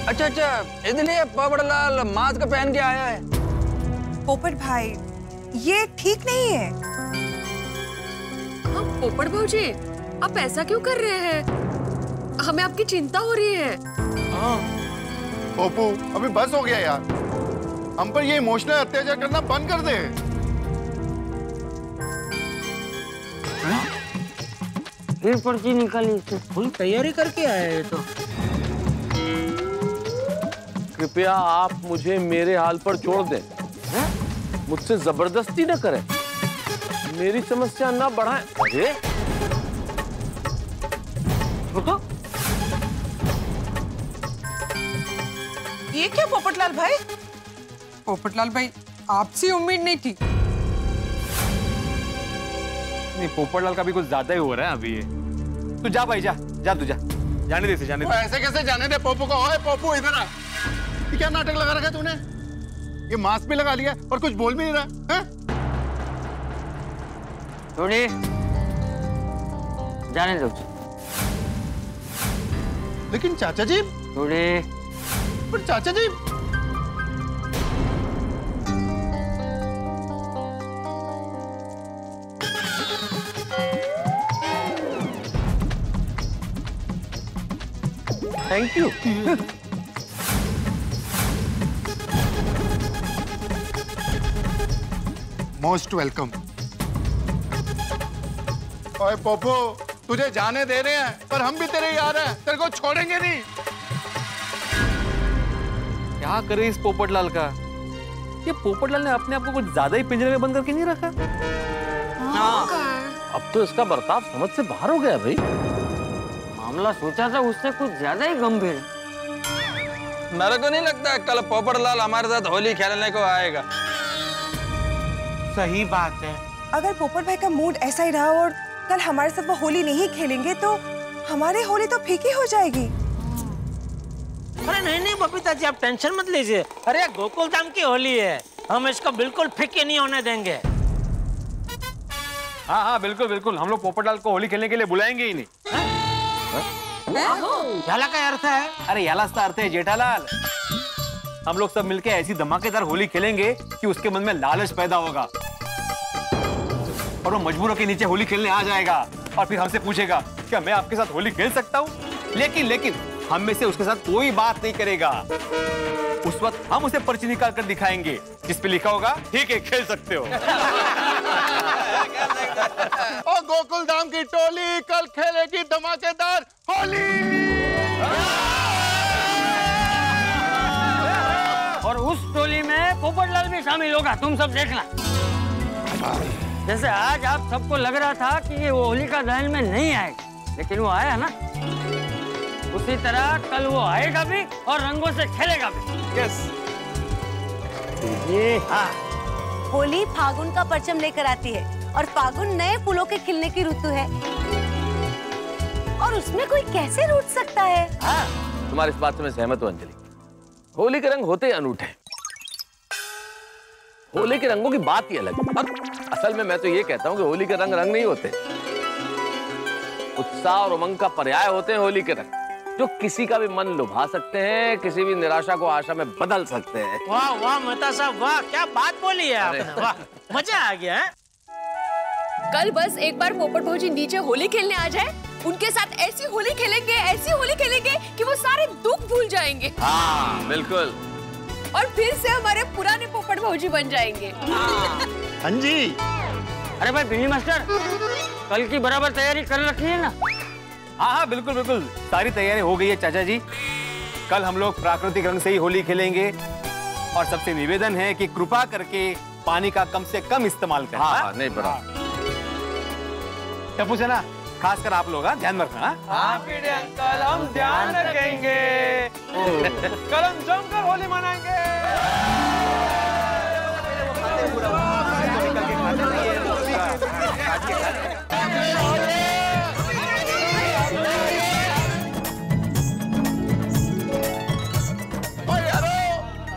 अच्छा अच्छा, इसलिए पोपटलाल मास्क पहन के आया है। पोपट भाई, ये ठीक नहीं है। पोपट भौजी, आप ऐसा क्यों कर रहे हैं? हमें आपकी चिंता हो रही है। पप्पू, अभी बस हो गया यार, हम पर ये इमोशनल अत्याचार करना बंद कर दे। फिर पर्ची निकाली, फुल तैयारी करके आया है तो। कृपया आप मुझे मेरे हाल पर छोड़ दें, मुझसे जबरदस्ती न करें, मेरी समस्या ना बढ़ाएं। अरे रुको, ये क्या पोपटलाल भाई? पोपटलाल भाई, आपसे उम्मीद नहीं थी। नहीं, पोपटलाल का भी कुछ ज्यादा ही हो रहा है अभी ये। तू जा भाई, जा जा, तू जा, जाने दे, जाने दे। ऐसे कैसे जाने दे पप्पू को? ओए पप्पू, इधर आ। ये क्या नाटक लगा रखा है तूने? ये मास्क भी लगा लिया और कुछ बोल भी नहीं रहा है? थोड़ी जाने दो। लेकिन चाचा जी, थोड़ी, पर चाचा जी, थैंक यू। Most welcome. ओए पप्पू, तुझे जाने दे रहे हैं, पर हम भी तेरे यार हैं, तेरे को छोड़ेंगे नहीं। क्या करे इस पोपटलाल का? ये पोपटलाल ने अपने आप को कुछ ज्यादा ही पिंजरे में बंद करके नहीं रखा? अब तो इसका बर्ताव समझ से बाहर हो गया भाई। मामला सोचा था उससे कुछ ज्यादा ही गंभीर। मेरे को नहीं लगता कल पोपटलाल हमारे साथ होली खेलने को आएगा। सही बात है। अगर पोपट भाई का मूड ऐसा ही रहा और कल हमारे साथ वो होली नहीं खेलेंगे तो हमारी होली तो फीकी हो जाएगी। अरे नहीं नहीं बबीता जी, आप टेंशन मत लीजिए। अरे गोकुल धाम की होली है, हम इसको बिल्कुल फीकी नहीं होने देंगे। हाँ हाँ, बिल्कुल बिल्कुल, हम लोग पोपटलाल को होली खेलने के लिए बुलाएंगे ही नहीं। याला का अर्थ है? अरे याला का अर्थ है जेठालाल। हम लोग सब मिलके ऐसी धमाकेदार होली खेलेंगे कि उसके मन में लालच पैदा होगा और वो मजबूर होकर नीचे होली खेलने आ जाएगा और फिर हमसे पूछेगा क्या मैं आपके साथ होली खेल सकता हूँ? लेकिन हम में से उसके साथ कोई बात नहीं करेगा। उस वक्त हम उसे पर्ची निकाल कर दिखाएंगे जिस पे लिखा होगा ठीक है खेल सकते हो। ओ गोकुल धाम की टोली कल खेलेगी धमाकेदार होली। और उस टोली में पोपटलाल भी शामिल होगा, तुम सब देखना। जैसे आज आप सबको लग रहा था कि ये होलिका दहन में नहीं आएगा, लेकिन वो आया ना। उसी तरह कल वो आएगा भी और रंगों से खेलेगा भी। यस। ये हाँ। होली फागुन का परचम लेकर आती है और फागुन नए फूलों के खिलने की ऋतु है और उसमें कोई कैसे रूठ सकता है? हाँ। तुम्हारी इस बात से मैं सहमत हूँ अंजलि। होली के रंग होते ही अनूठे। होली के रंगों की बात ही अलग है। और असल में मैं तो ये कहता हूँ कि होली के रंग रंग नहीं होते, उत्साह और उमंग का पर्याय होते हैं होली के रंग, जो किसी का भी मन लुभा सकते हैं, किसी भी निराशा को आशा में बदल सकते हैं। वाह वाह मेहता साहब, वाह क्या बात बोली है आपने, वाह मजा आ गया है। कल बस एक बार पोपट भौजी नीचे होली खेलने आ जाए, उनके साथ ऐसी होली खेलेंगे कि वो सारे दुख भूल जाएंगे। हाँ बिल्कुल। और फिर से हमारे पुराने पोपट भौजी बन जाएंगे। हाँ जी। अरे भाई बिनी मास्टर, कल की बराबर तैयारी कर रखी है ना? हाँ बिल्कुल बिल्कुल, सारी तैयारी हो गई है चाचा जी। कल हम लोग प्राकृतिक रंग से ही होली खेलेंगे और सबसे निवेदन है कि कृपा करके पानी का कम से कम इस्तेमाल करें। हाँ नहीं पड़ा। टप्पू से ना खासकर आप लोग ध्यान रखना। हाँ पीड़े अंकल, हम ध्यान रखेंगे। कल हम जमकर होली मनाएंगे।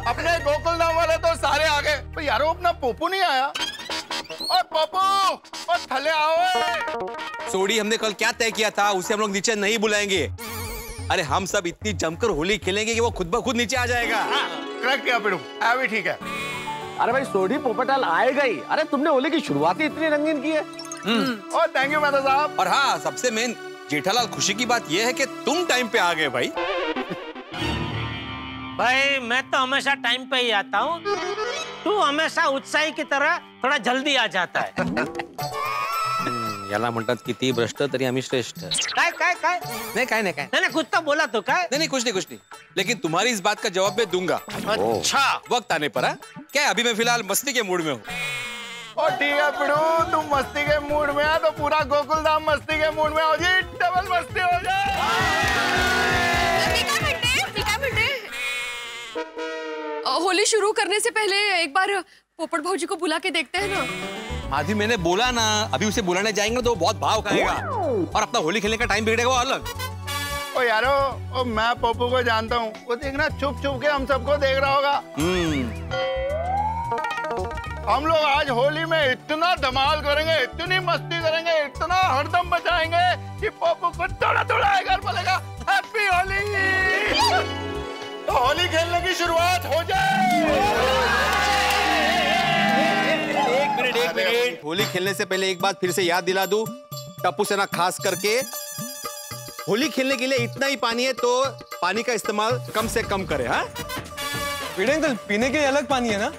अपने गोकुलधाम वाले तो सारे आ गए, पर यारो अपना पोपू नहीं आया। और पोपू, और थले आओ। सोडी, हमने कल क्या तय किया था, उसे हम लोग नीचे नहीं बुलाएंगे। अरे हम सब इतनी जमकर होली खेलेंगे कि वो खुद ब खुद नीचे आ जाएगा। करेक्ट किया पिड़ू, भी ठीक है। अरे भाई सोडी पोपटलाल आएगा ही। अरे तुमने होली की शुरुआत ही इतनी रंगीन की है। और थैंक यू मेहता साहब। और हाँ, सबसे मेन जेठालाल खुशी की बात यह है कि तुम टाइम पे आ गए भाई। भाई मैं तो हमेशा टाइम पे ही आता हूँ, तू हमेशा उत्साही की तरह थोड़ा जल्दी आ जाता है। याला म्हणतात किती भ्रष्ट तरी आम्ही श्रेष्ठ। काय काय काय? नहीं काय नहीं काय नहीं कुछ तो बोला तो काय? नहीं कुछ नहीं, लेकिन तुम्हारी इस बात का जवाब मैं दूंगा। अच्छा वक्त आने पर। क्या है, अभी मैं फिलहाल मस्ती के मूड में हूँ। और ठीक है पिड़ू, तुम मस्ती के मूड में है तो पूरा गोकुलधाम मस्ती के मूड में हो जी, डबल मस्ती हो जाए। होली शुरू करने से पहले एक बार पोपट भौजी को बुला के देखते हैं ना। माधवी मैंने बोला ना, अभी उसे बुलाने जाएंगे तो वो बहुत भाव खाएगा और अपना होली खेलने का टाइम बिगड़ेगा वो अलग। ओ यारो, ओ मैं पोपू को जानता हूँ, वो देखना छुप छुप के हम सबको देख रहा होगा। हम लोग आज होली में इतना धमाल करेंगे, इतनी मस्ती करेंगे, इतना हरदम बचाएंगे कि पोपू को थोड़ा थोड़ा घर बोलेगा हैप्पी होली। तो होली खेलने की शुरुआत हो जाए। एक मिनट, होली खेलने से पहले एक बात फिर से याद दिला दूं, टप्पू सेना खास करके होली खेलने के लिए इतना ही पानी है तो पानी का इस्तेमाल कम से कम करें। हाँ पीने के लिए अलग पानी है ना?